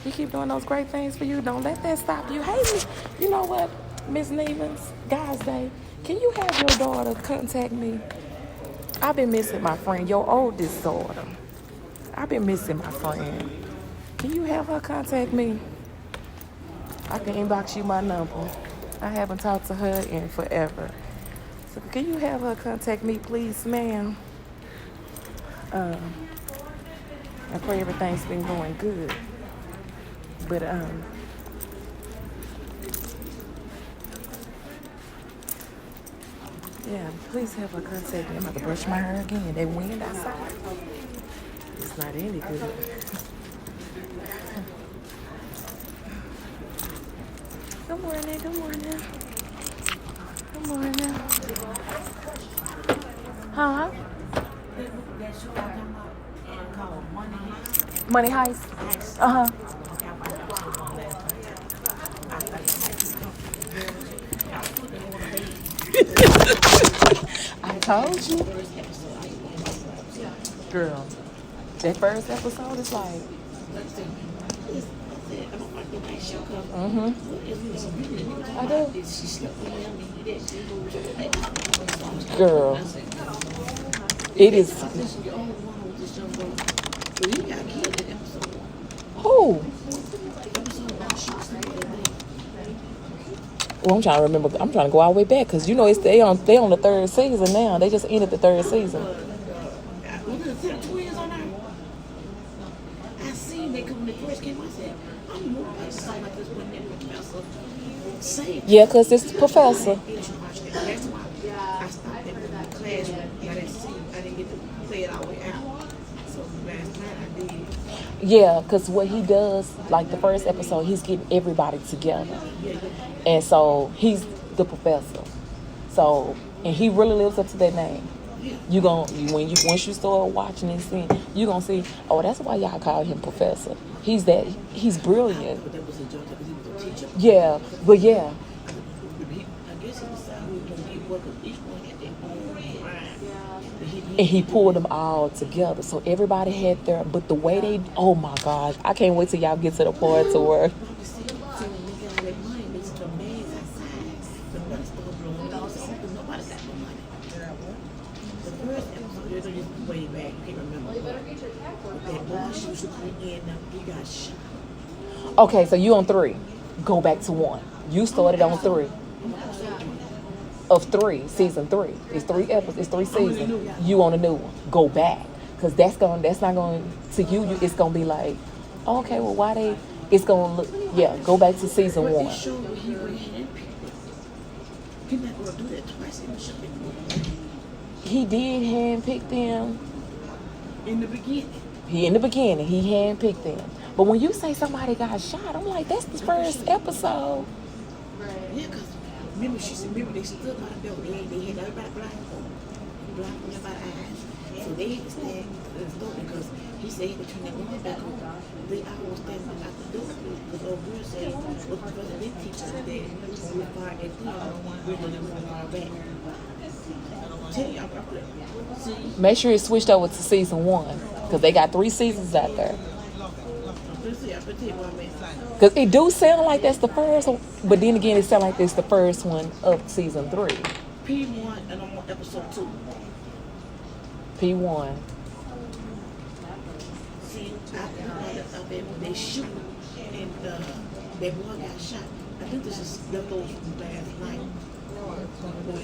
He keep doing those great things for you. Don't let that stop you. Hey, you know what, Miss Nevens, Guys Day, can you have your daughter contact me? I've been missing my friend, your oldest daughter. I've been missing my friend. Can you have her contact me? I can inbox you my number. I haven't talked to her in forever. So can you have her contact me, please, ma'am? I pray everything's been going good. But yeah, please have her contact me. I'm about to brush my hair again. That wind outside, it's not any good. Good morning, good morning. Good morning. Huh? Money Heist? Uh-huh. I told you. Girl, that first episode is like... Mm-hmm. I do. Girl. It is... Who? Well, I'm trying to remember. I'm trying to go all the way back because you know they on the third season now. They just ended the third season. I seen they come when they first came. I said, I'm more like something like this when they professor. Yeah, because it's the professor. That's why I stopped in the class. I didn't get to play it all the way out. So last night I did. Yeah, because what he does, like the first episode, he's getting everybody together. And so he's the professor. So, and he really lives up to that name. Once you start watching this thing, you gonna see, oh, that's why y'all call him professor. He's brilliant. But that was a joke because he was a teacher. Yeah, but yeah. I guess he decided who was gonna be what, because each one had their own mind. And he pulled them all together. So everybody had their, but the way they, oh my gosh, I can't wait till y'all get to the part to where. Way back, you can't remember. That boy, she was in, he got shot. Okay, so you on 3. Go back to 1. You started on 3. Of 3, season 3. It's 3 episodes. It's 3 seasons. You on a new one. Go back, cause that's not going to you. It's gonna be like, okay, well, why they? It's gonna look. Yeah, go back to season 1. It showed where he went handpicked. He's not gonna do that twice in the show. He did handpick them. In the beginning. In the beginning, he handpicked them. But when you say somebody got shot, I'm like, that's the first episode. Yeah, because remember they stood by the building. They had everybody blindfolded. Blindfolded everybody's eyes. So they had to stand in the door because he said he had to turn that woman back on. They always stand out the door because old girl said, well, because they teach us that we're far at the we're going to far back. Make sure it switched over to season 1 because they got 3 seasons out there. Because it do sound like that's the first one, but then again, it sounds like it's the first one of season 3. P1 and I'm on episode 2. P1. See, I when they shoot and that boy got shot. I think this is leftovers from last night.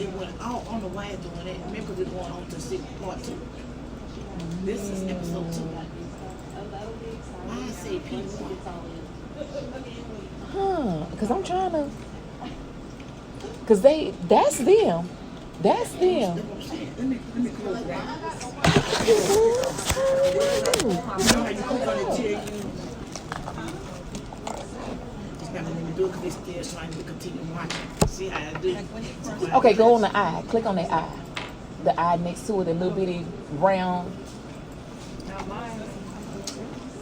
It went out on the wire doing it. Remember, because it's going on to part 2. This is episode 2. I say P1. Because I'm trying to. Because that's them. That's them. Let me close it out. You know how you click on it, tell you. Just not going to do it because they're still trying to continue watching. See how I do. Okay, go on the eye. Click on the eye. The eye next to it, the little bitty round.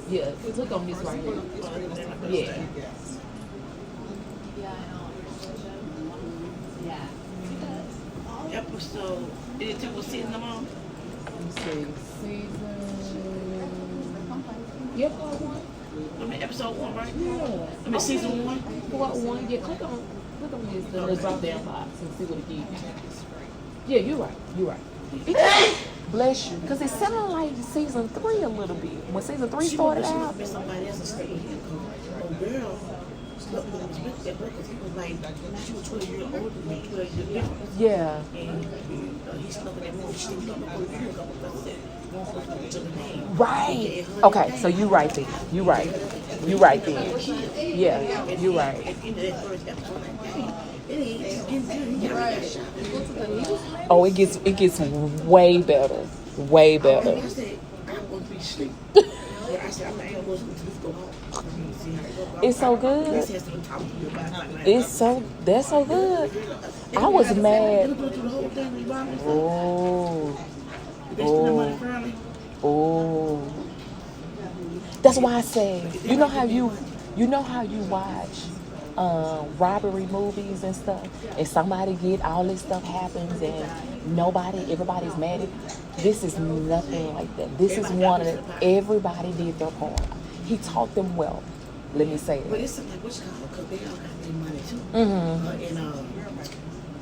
Yeah, click on this right here. Yeah. Episode, is it was season I'm on? Let me see. Season. Yep, I mean, episode 1, right? Yeah. I mean, season 1. What one? Yeah, click on this the drop down box and see what it gives you. Yeah, you're right. You're right. Bless you. Because it sounded like season 3 a little bit. When season 3 started out. She somebody else and slept with him. Oh, girl. Slept with him that because he was like, she was 12 years older than me, 12 years different. Yeah. And he slept with that woman. She didn't come up with a year ago because it won't to the name. Right. Okay, so you right there. You right. You right there. Yeah, you right. At the end of that first episode, like, dang, it ain't getting good. He got shot. Oh, it gets way better. Way better. I said, I'm going to be asleep. But I said, I'm not going to go to go home. It's so good. That's so good. I was mad. Oh. That's why I say, you know how you watch robbery movies and stuff, and somebody all this stuff happens and everybody's mad at. This is nothing like that. This is one of the, everybody did their part. He taught them well. Let me say it. But it's something like what's called because they all got their money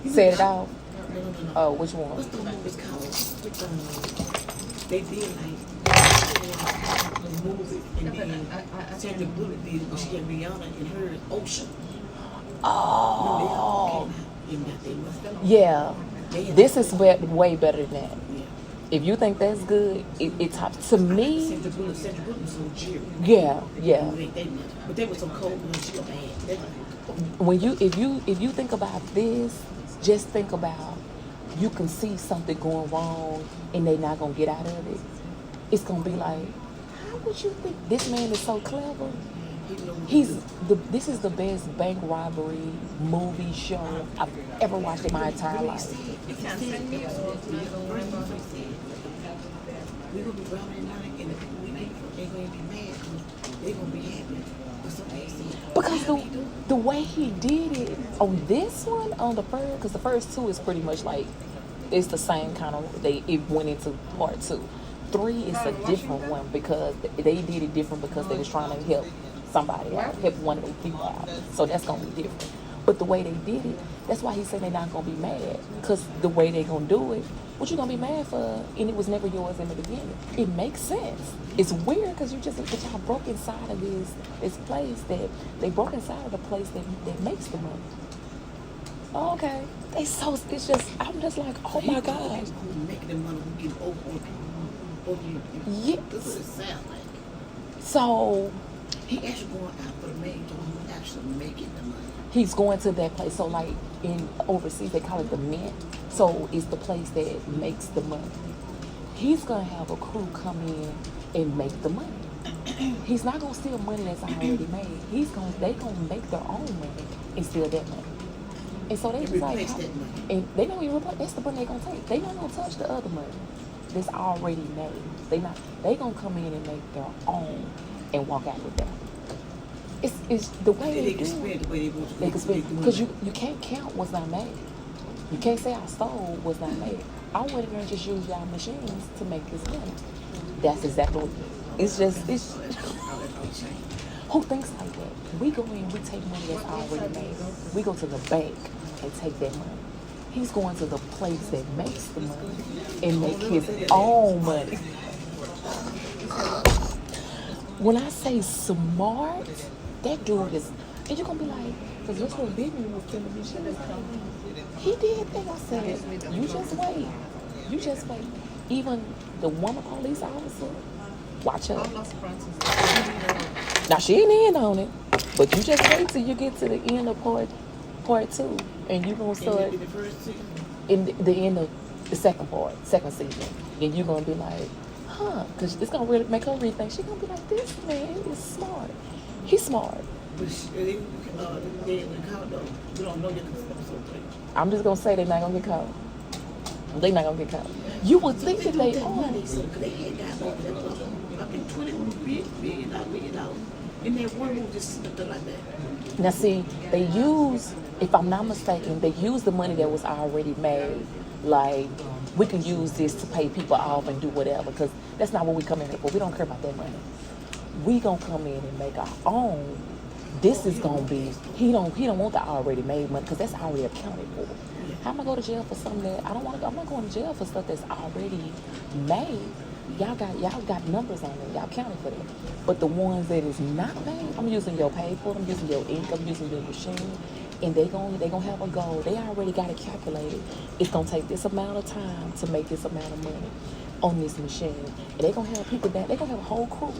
too. Say it out. No. Oh, which one? What's the movie called? They did like a movie and then Sandra Bullock did when she had Rihanna in her Ocean. Oh. No, they got their money. Yeah. This is way better than that. Yeah. If you think that's good, it tops to me. Sandra Bullock was so cheery. Yeah. But they were so cold when she was bad. When if you think about this, just think about you can see something going wrong and they not gonna get out of it. It's gonna be like, how would you think this man is so clever? This is the best bank robbery movie show I've ever watched in my entire life. We're gonna be robbing night and the people we think they're gonna be mad because they're gonna be happy. Because the way he did it on this one, on the first, because the first 2 is pretty much like, it's the same kind of, it went into part 2. 3 is a different one because they did it different because they was trying to help somebody out, help one of the people out. So that's going to be different. But the way they did it, that's why he said they're not going to be mad. Because the way they're going to do it, what you going to be mad for? And it was never yours in the beginning. It makes sense. It's weird because but y'all broke inside of this place they broke inside of the place that makes the money. Oh, okay. It's just, I'm just like, oh my God. Making the money who get over you. Yeah. That's what it sounds like. So he actually going out for the main job who's actually making the money. He's going to that place. So like in overseas they call it the mint. So it's the place that makes the money. He's gonna have a crew come in and make the money. He's not gonna steal money that's already made. They gonna make their own money and steal that money. And so they just like, and they don't even replace. That's the money they gonna take. They not gonna touch the other money that's already made. They gonna come in and make their own and walk out with that. It's the way they do it. They can spend because you can't count what's not made. You can't say I stole what's not made. I went in there and just used y'all machines to make this money. That's exactly what it's just. Who thinks like that? We go in, we take money that's already made. We go to the bank and take that money. He's going to the place that makes the money and make his own money. When I say smart, that dude is, and you're gonna be like, because this little baby was killing me. He did think I said, you just wait. You just wait. Even the woman police officer, watch her. Now she ain't in on it, but you just wait till you get to the end of part 2, and you gonna start in the end of the second season, and you're gonna be like, because it's gonna really make her rethink. She's gonna be like, this man is smart. He's smart. I'm just gonna say they're not gonna get caught. They're not gonna get caught. You would think that they are. They had got over that fucking $20 million, and that one move just slipped like that. Now see, they use, if I'm not mistaken, they use the money that was already made. Like, we can use this to pay people off and do whatever, because that's not what we come in here for. We don't care about that money. We gonna come in and make our own. This is gonna be. He don't want the already made money because that's already accounted for. How am I go to jail for something that I don't want to? I'm not going to jail for stuff that's already made. Y'all got numbers on it. Y'all counted for that. But the ones that is not made, I'm using your paper, I'm using your ink, I'm using your machine, and they gonna have a goal. They already got it calculated. It's gonna take this amount of time to make this amount of money on this machine. And they gonna have people that they gonna have a whole crew.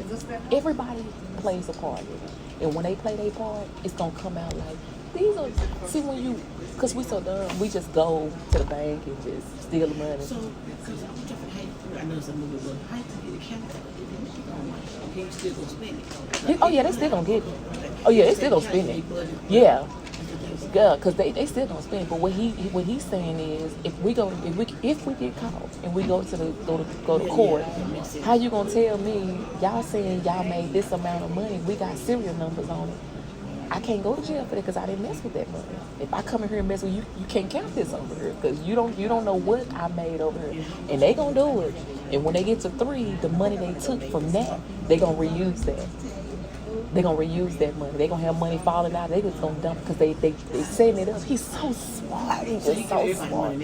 Everybody plays a part in it. And when they play their part, it's gonna come out like these are when you because we so dumb, we just go to the bank and just steal the money. So, because I'm jumping height, I know some movie, but height to get a camera, okay, you still gonna spend it. Oh yeah, they still gonna get it. Oh yeah, they still gonna spend it. Yeah. Yeah, because they still gonna spend. But what he's saying is, if we get caught and we go to court, how you gonna tell me y'all saying y'all made this amount of money? We got serial numbers on it. I can't go to jail for that because I didn't mess with that money. If I come in here and mess with you, you can't count this over here because you don't know what I made over here, and they gonna do it. And when they get to 3, the money they took from that, they gonna reuse that. They gonna reuse that money. They gonna have money falling out. They just gonna dump because they setting it up. He's so smart. He's just so smart.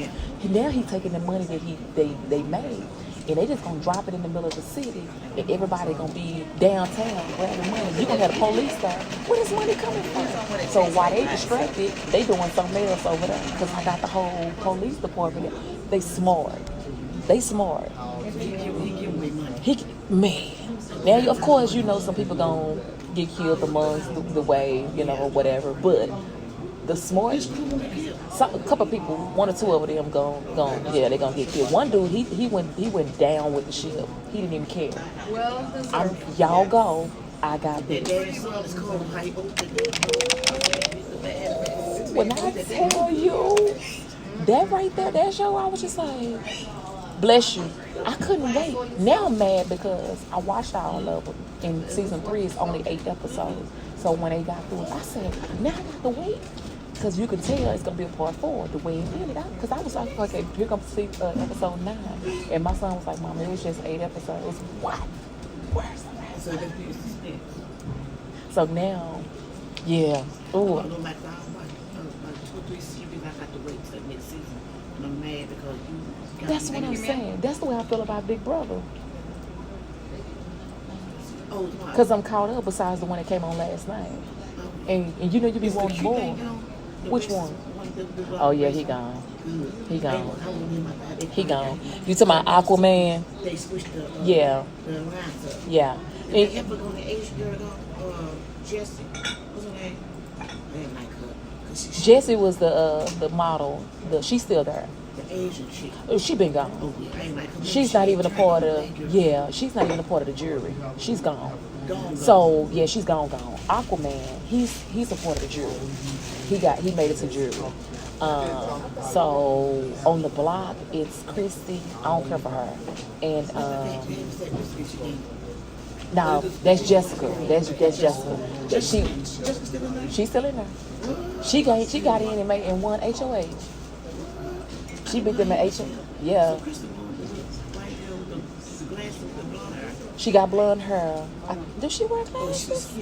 Now he's taking the money that they made, and they just gonna drop it in the middle of the city, and everybody gonna be downtown grabbing money. You gonna have the police there. Where is money coming from? So while they distracted, they doing something else over there. Because I got the whole police department. They smart. They smart. Man. Now of course of people gonna get killed amongst the way, or whatever. But the smart, a couple of people, 1 or 2 of them yeah, they gonna get killed. One dude, he went down with the ship. He didn't even care. Y'all go. I got this. When I tell you that right there, that show, I was just like, bless you. I couldn't wait. Now I'm mad because I watched all of them. And season 3 is only 8 episodes. So when they got through it, I said, now I got to wait. Because you can tell it's going to be a part 4 the way it ended out. Because I was like, okay, here comes episode 9. And my son was like, Mom, it was just 8 episodes. What? Where's the rest? So now, yeah. Ooh. No matter how much, 2 or 3 series, I got to wait till next season. And I'm mad because you. That's what I'm saying. That's the way I feel about Big Brother. Because I'm caught up besides the one that came on last night. And you be wanting more. Which one? Oh yeah, he gone. He gone. He gone. You talking about Aquaman? They switched the yeah. The lines up. Yeah. Did they ever go to Asian girl Jessie? What's her name? I didn't like her. Jessie was the model. She's still there. The Asian chick. She been gone. Oh, yeah, I ain't like her. She's not even a part of. Yeah, she's not even a part of the jury. She's gone. So yeah, she's gone. Aquaman, he's a part of the jury. He made it to jury. So on the block, it's Christy. I don't care for her. And no, that's Jessica. That's Jessica. She's still in there. She got in and won HOH. She beat them at HOH. Yeah. She got blonde hair. Does she wear glasses?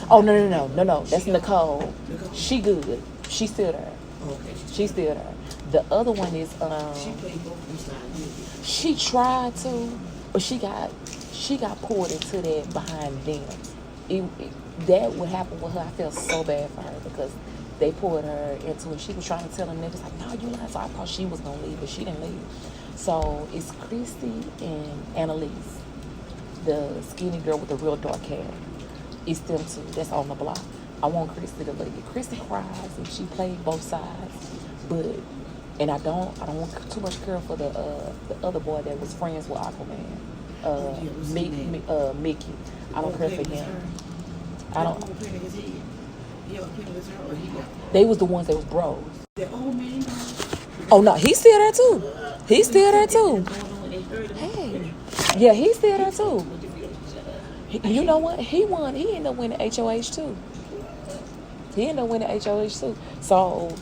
Oh no. That's Nicole. She good. She's still there. She's still there. The other one is she tried to, but she got pulled into that behind them. That would happen with her. I felt so bad for her because they pulled her into it. She was trying to tell them niggas like, no, you lied. So I thought she was gonna leave, but she didn't leave. So it's Christy and Annalise, the skinny girl with the real dark hair. It's them two. That's on the block. I want Christy to leave. Christy cries and she played both sides, and I don't want too much care for the other boy that was friends with Aquaman, Mickey. I don't care for him. I don't. They was the ones that was bros. Oh no, he's still there too. He's still there too. Hey, yeah, he's still there too. You know what? He won. He ended up winning HOH too. He ended up winning HOH too. So,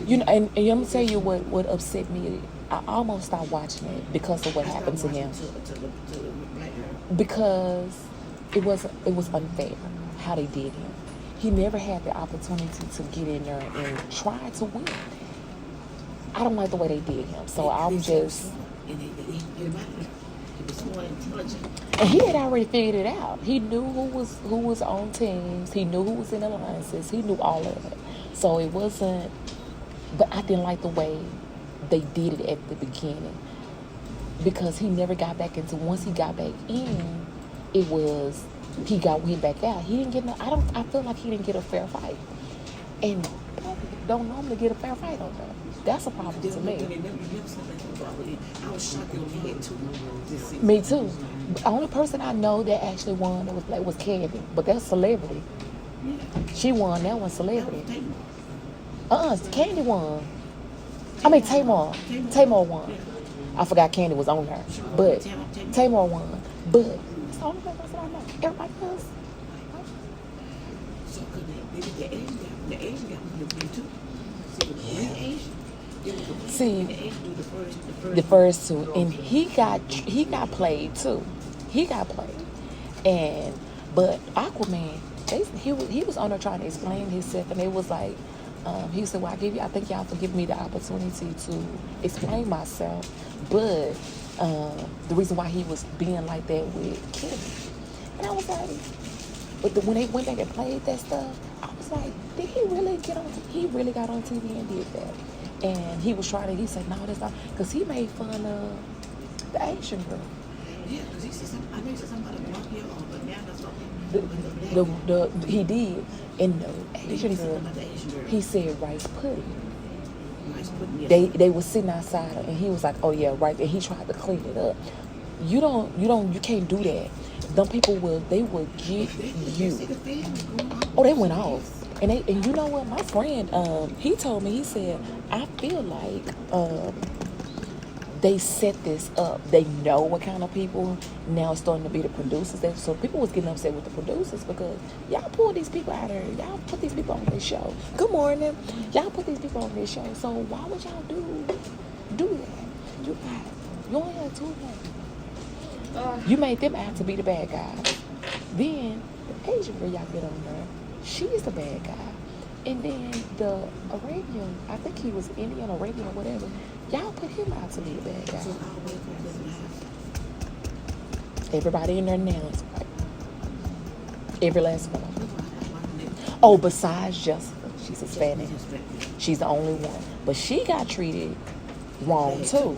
and I'm gonna tell you what upset me I almost stopped watching it because of what happened to him. To the black girl. Because it was unfair how they did him. He never had the opportunity to get in there and try to win. I don't like the way they did him, so I'm just. He was smart and intelligent. And he had already figured it out. He knew who was on teams. He knew who was in alliances. He knew all of it. So it wasn't. But I didn't like the way they did it at the beginning, because he never got back into. Once he got back in, it was he went back out. He didn't get no. I feel like he didn't get a fair fight, and don't normally get a fair fight on that. That's a problem to me. I was shocked when he had 2 this season. Me too. The only person I know that actually won that was black was Candy, but that's celebrity. Yeah. She won that one celebrity. That was Candy won. I mean Tamar. Tamar won. I forgot Candy was on her, but Tamar won. But it's the only person I know. Everybody else. So could the Asian guy was good too. See, the Asian. See, The the first 2, and he got played too. He got played, but Aquaman, he was on there trying to explain himself, and it was like, he said, "Well, I think y'all for giving me the opportunity to explain myself, but the reason why he was being like that with Kim," and I was like, but when they went back and played that stuff, I was like, did he really get on? He really got on TV and did that. And he was trying to, he said, no, that's not, because he made fun of the Asian girl. Yeah, because he said I know he said somebody block here, but now that's something. He did. And the Asian girl, he said rice pudding. They was sitting outside, and he was like, oh yeah, right. And he tried to clean it up. You can't do that. Them people will get you. Oh, they went off. And you know what? My friend, he told me, he said, I feel like they set this up. They know what kind of people now it's starting to be the producers. So people was getting upset with the producers because y'all pulled these people out of here. Y'all put these people on this show. Good morning. Y'all put these people on this show. So why would y'all do that? You only had 2 of them. You made them out to be the bad guys. Then the Asian girl y'all get on there, she's the bad guy. And then the Arabian, I think he was Indian, Arabian, or whatever, y'all put him out to be the bad guy. Everybody in there now is white. Every last one of them. Oh, besides Jessica, she's Hispanic. She's the only one. But she got treated wrong too.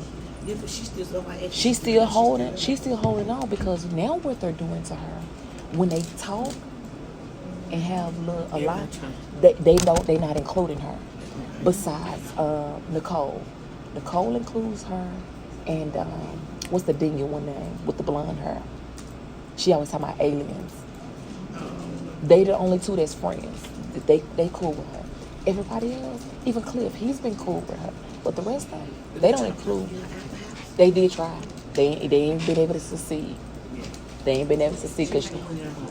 She's still holding on, because now what they're doing to her, when they talk and have a lot, they're not including her. Besides Nicole includes her, and what's the dingy one name with the blonde hair? She always talking about aliens. They the only 2 that's friends. They cool with her. Everybody else, even Cliff, he's been cool with her, but the rest of them, they don't include. They did try. They ain't been able to succeed. They ain't been able to succeed because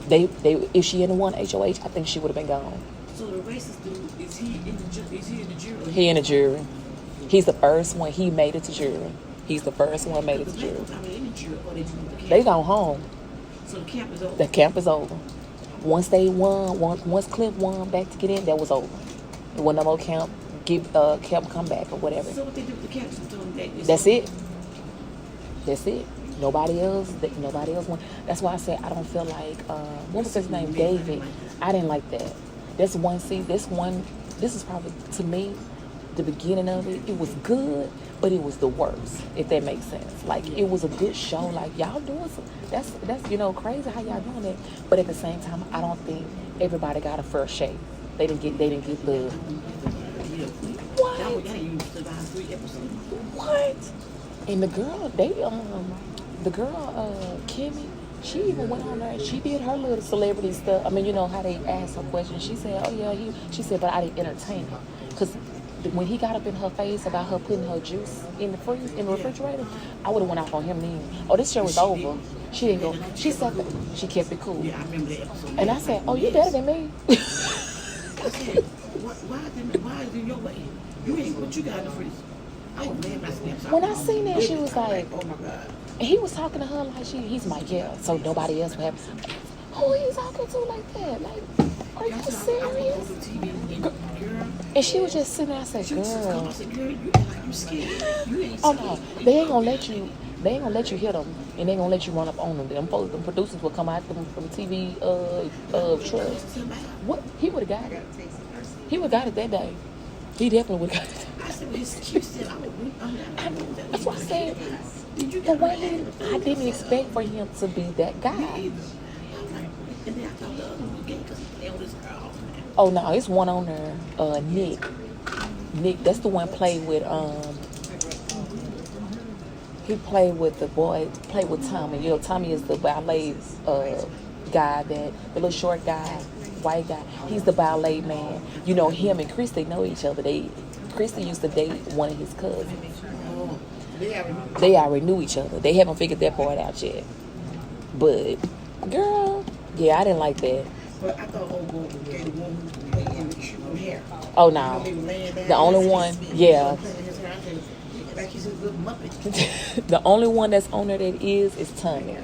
they if she hadn't won HOH, I think she would have been gone. So the racist dude, is he in the jury? He in the jury. He's the first one. He made it to jury. He's the first one made it to jury. They gone home. So the camp is over. The camp is over. Once they won, once Cliff won back to get in, that was over. There wasn't no more camp. Camp come back or whatever. So what they do with the camp? That's it. That's it. Nobody else won. That's why I said I don't feel like what was his name? David. I didn't like that. This is probably, to me, the beginning of it. It was good, but it was the worst, if that makes sense. Like, it was a good show. Like, y'all doing some, that's crazy how y'all doing it. But at the same time, I don't think everybody got a fair shake. They didn't get the what? And the girl, Kimmy, she even went on there. She did her little celebrity stuff. I mean, you know how they asked her questions. She said, "Oh yeah, she said, but I didn't entertain her, because when he got up in her face about her putting her juice in the refrigerator, I would have went off on him then. Oh, this show is over. She didn't go. She said that. She kept it cool. Yeah, I remember that episode. And I said, "Oh, you better than me." I said, why is it your way? You ain't what you got in the freezer. I was mad when I seen that. When I seen that, she was like, oh my God. and he was talking to her like he's my yeah, so nobody else would have. Who are you talking to like that? Like, are you serious? And she was just sitting there. I said, girl. I said, girl, you act like you scared. You ain't Oh no, they ain't gonna let you. They ain't gonna let you hit them, and they ain't gonna let you run up on them. Them producers will come out from TV trucks. What he would have got it. He would have got it that day. He definitely would have got it. I said, his cute said, That's what I said. The way I didn't expect for him to be that guy. And then I thought the other one was gay because he played with his girl. Oh no, it's one on there. Nick. Nick, that's the one played with he played with the boy, played with Tommy. You know, Tommy is the ballet guy, that the little short guy, white guy. He's the ballet man. You know, him and Christy know each other. Christy used to date one of his cousins. They already knew each other. They haven't figured that part out yet. But girl, yeah, I didn't like that. But I thought old boy was gay, the one who played in the shooting hair. Oh no, the only one, yeah. Like he's a little muppet. The only one that's on there that is Tommy.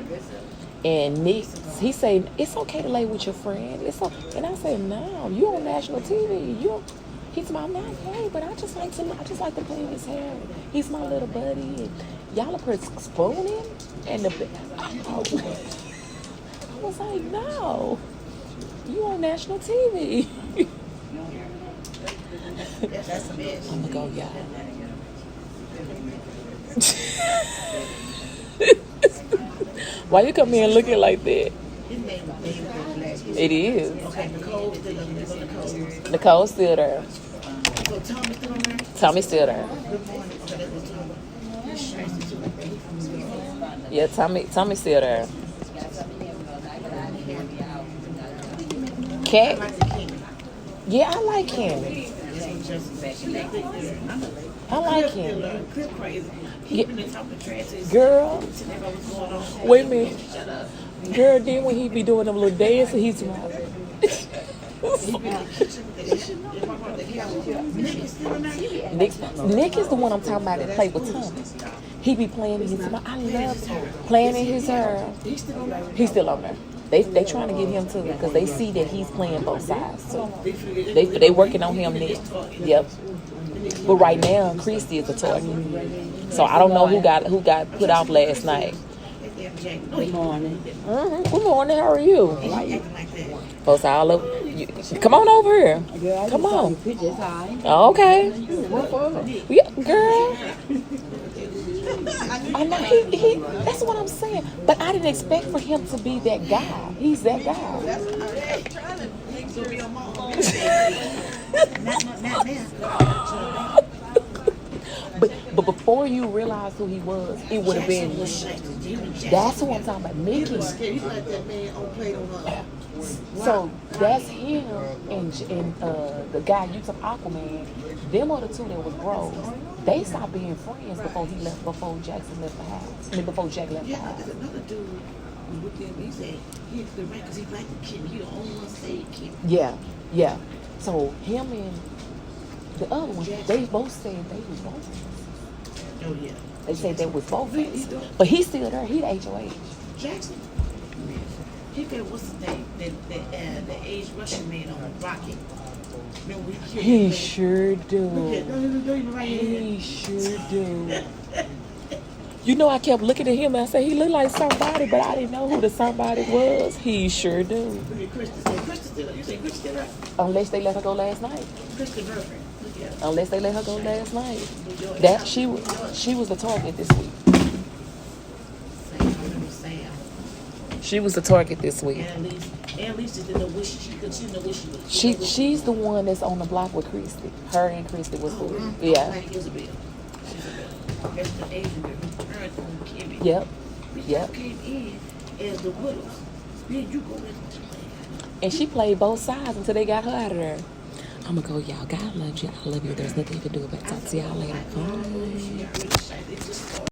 And Nick, he say it's okay to lay with your friend. It's okay. And I said, no, you on national TV. He's my not gay, but I just like to play with his hair. He's my little buddy. And y'all are put spooning and I was like, no, you on national TV. That's a mess. I'm gonna go, y'all. Why you come here looking like that? His name was David. It is. Okay, Nicole still on Nicole. Nicole's still there. So Tommy still on there? Tommy's still there. Good morning. Okay, that was Tommy. He's shiesty too, like that. He from New York. Yeah, Tommy's still there. I Cat? like the king. Yeah, I like him. I like him. Clip crazy. He been talking trash to his Girl, what's going on. wait a minute. Girl, then when he be doing them little dances, he's smiling. Nick is the one I'm talking about that played with Tommy. He be playing in his hair. I love playing in his hair. He's still on there. They trying to get him too because they see that he's playing both sides. So they working on him next. Yep. But right now, Christy is the target. So I don't know who got put off last night. Good morning. Good morning. How are you? Folks all over. Come on over here. Come on. Okay. Yeah, girl. I know he. That's what I'm saying. But I didn't expect for him to be that guy. He's that guy. But before you realize who he was, it would have been. That's who I'm talking about. Mickey. So that's him and the guy you took Aunqunic. Them are the two that was bros. They stopped being friends before Jackson left the house. I mean, before Jack left the house. There's another dude with them. He said he had to right because he liked the kid. He the only one saved kid. Yeah. So him and the other one, they both said they was both. Oh yeah. They said they was both. But he's still there. He the HOH. Jackson. He got what's his name? The Asian Russian man on Rocky. He sure do. He sure do. You know, I kept looking at him and I said he looked like somebody, but I didn't know who the somebody was. He sure do. You say Krista still right? Unless they let her go last night. Krista girlfriend. Unless they let her go last night. That she was the target this week. She was the target this week. At least she didn't know where she was. She's the one that's on the block with Christy. Her and Christy was yeah. Isabel. That's the Asian girl. Her and Kimmy. Yep. Came in as the widows. Then you go in. And she played both sides until they got her out of there. I'm gonna go, y'all. God loves you. I love you. There's nothing you can do about it. Talk to y'all later. Bye.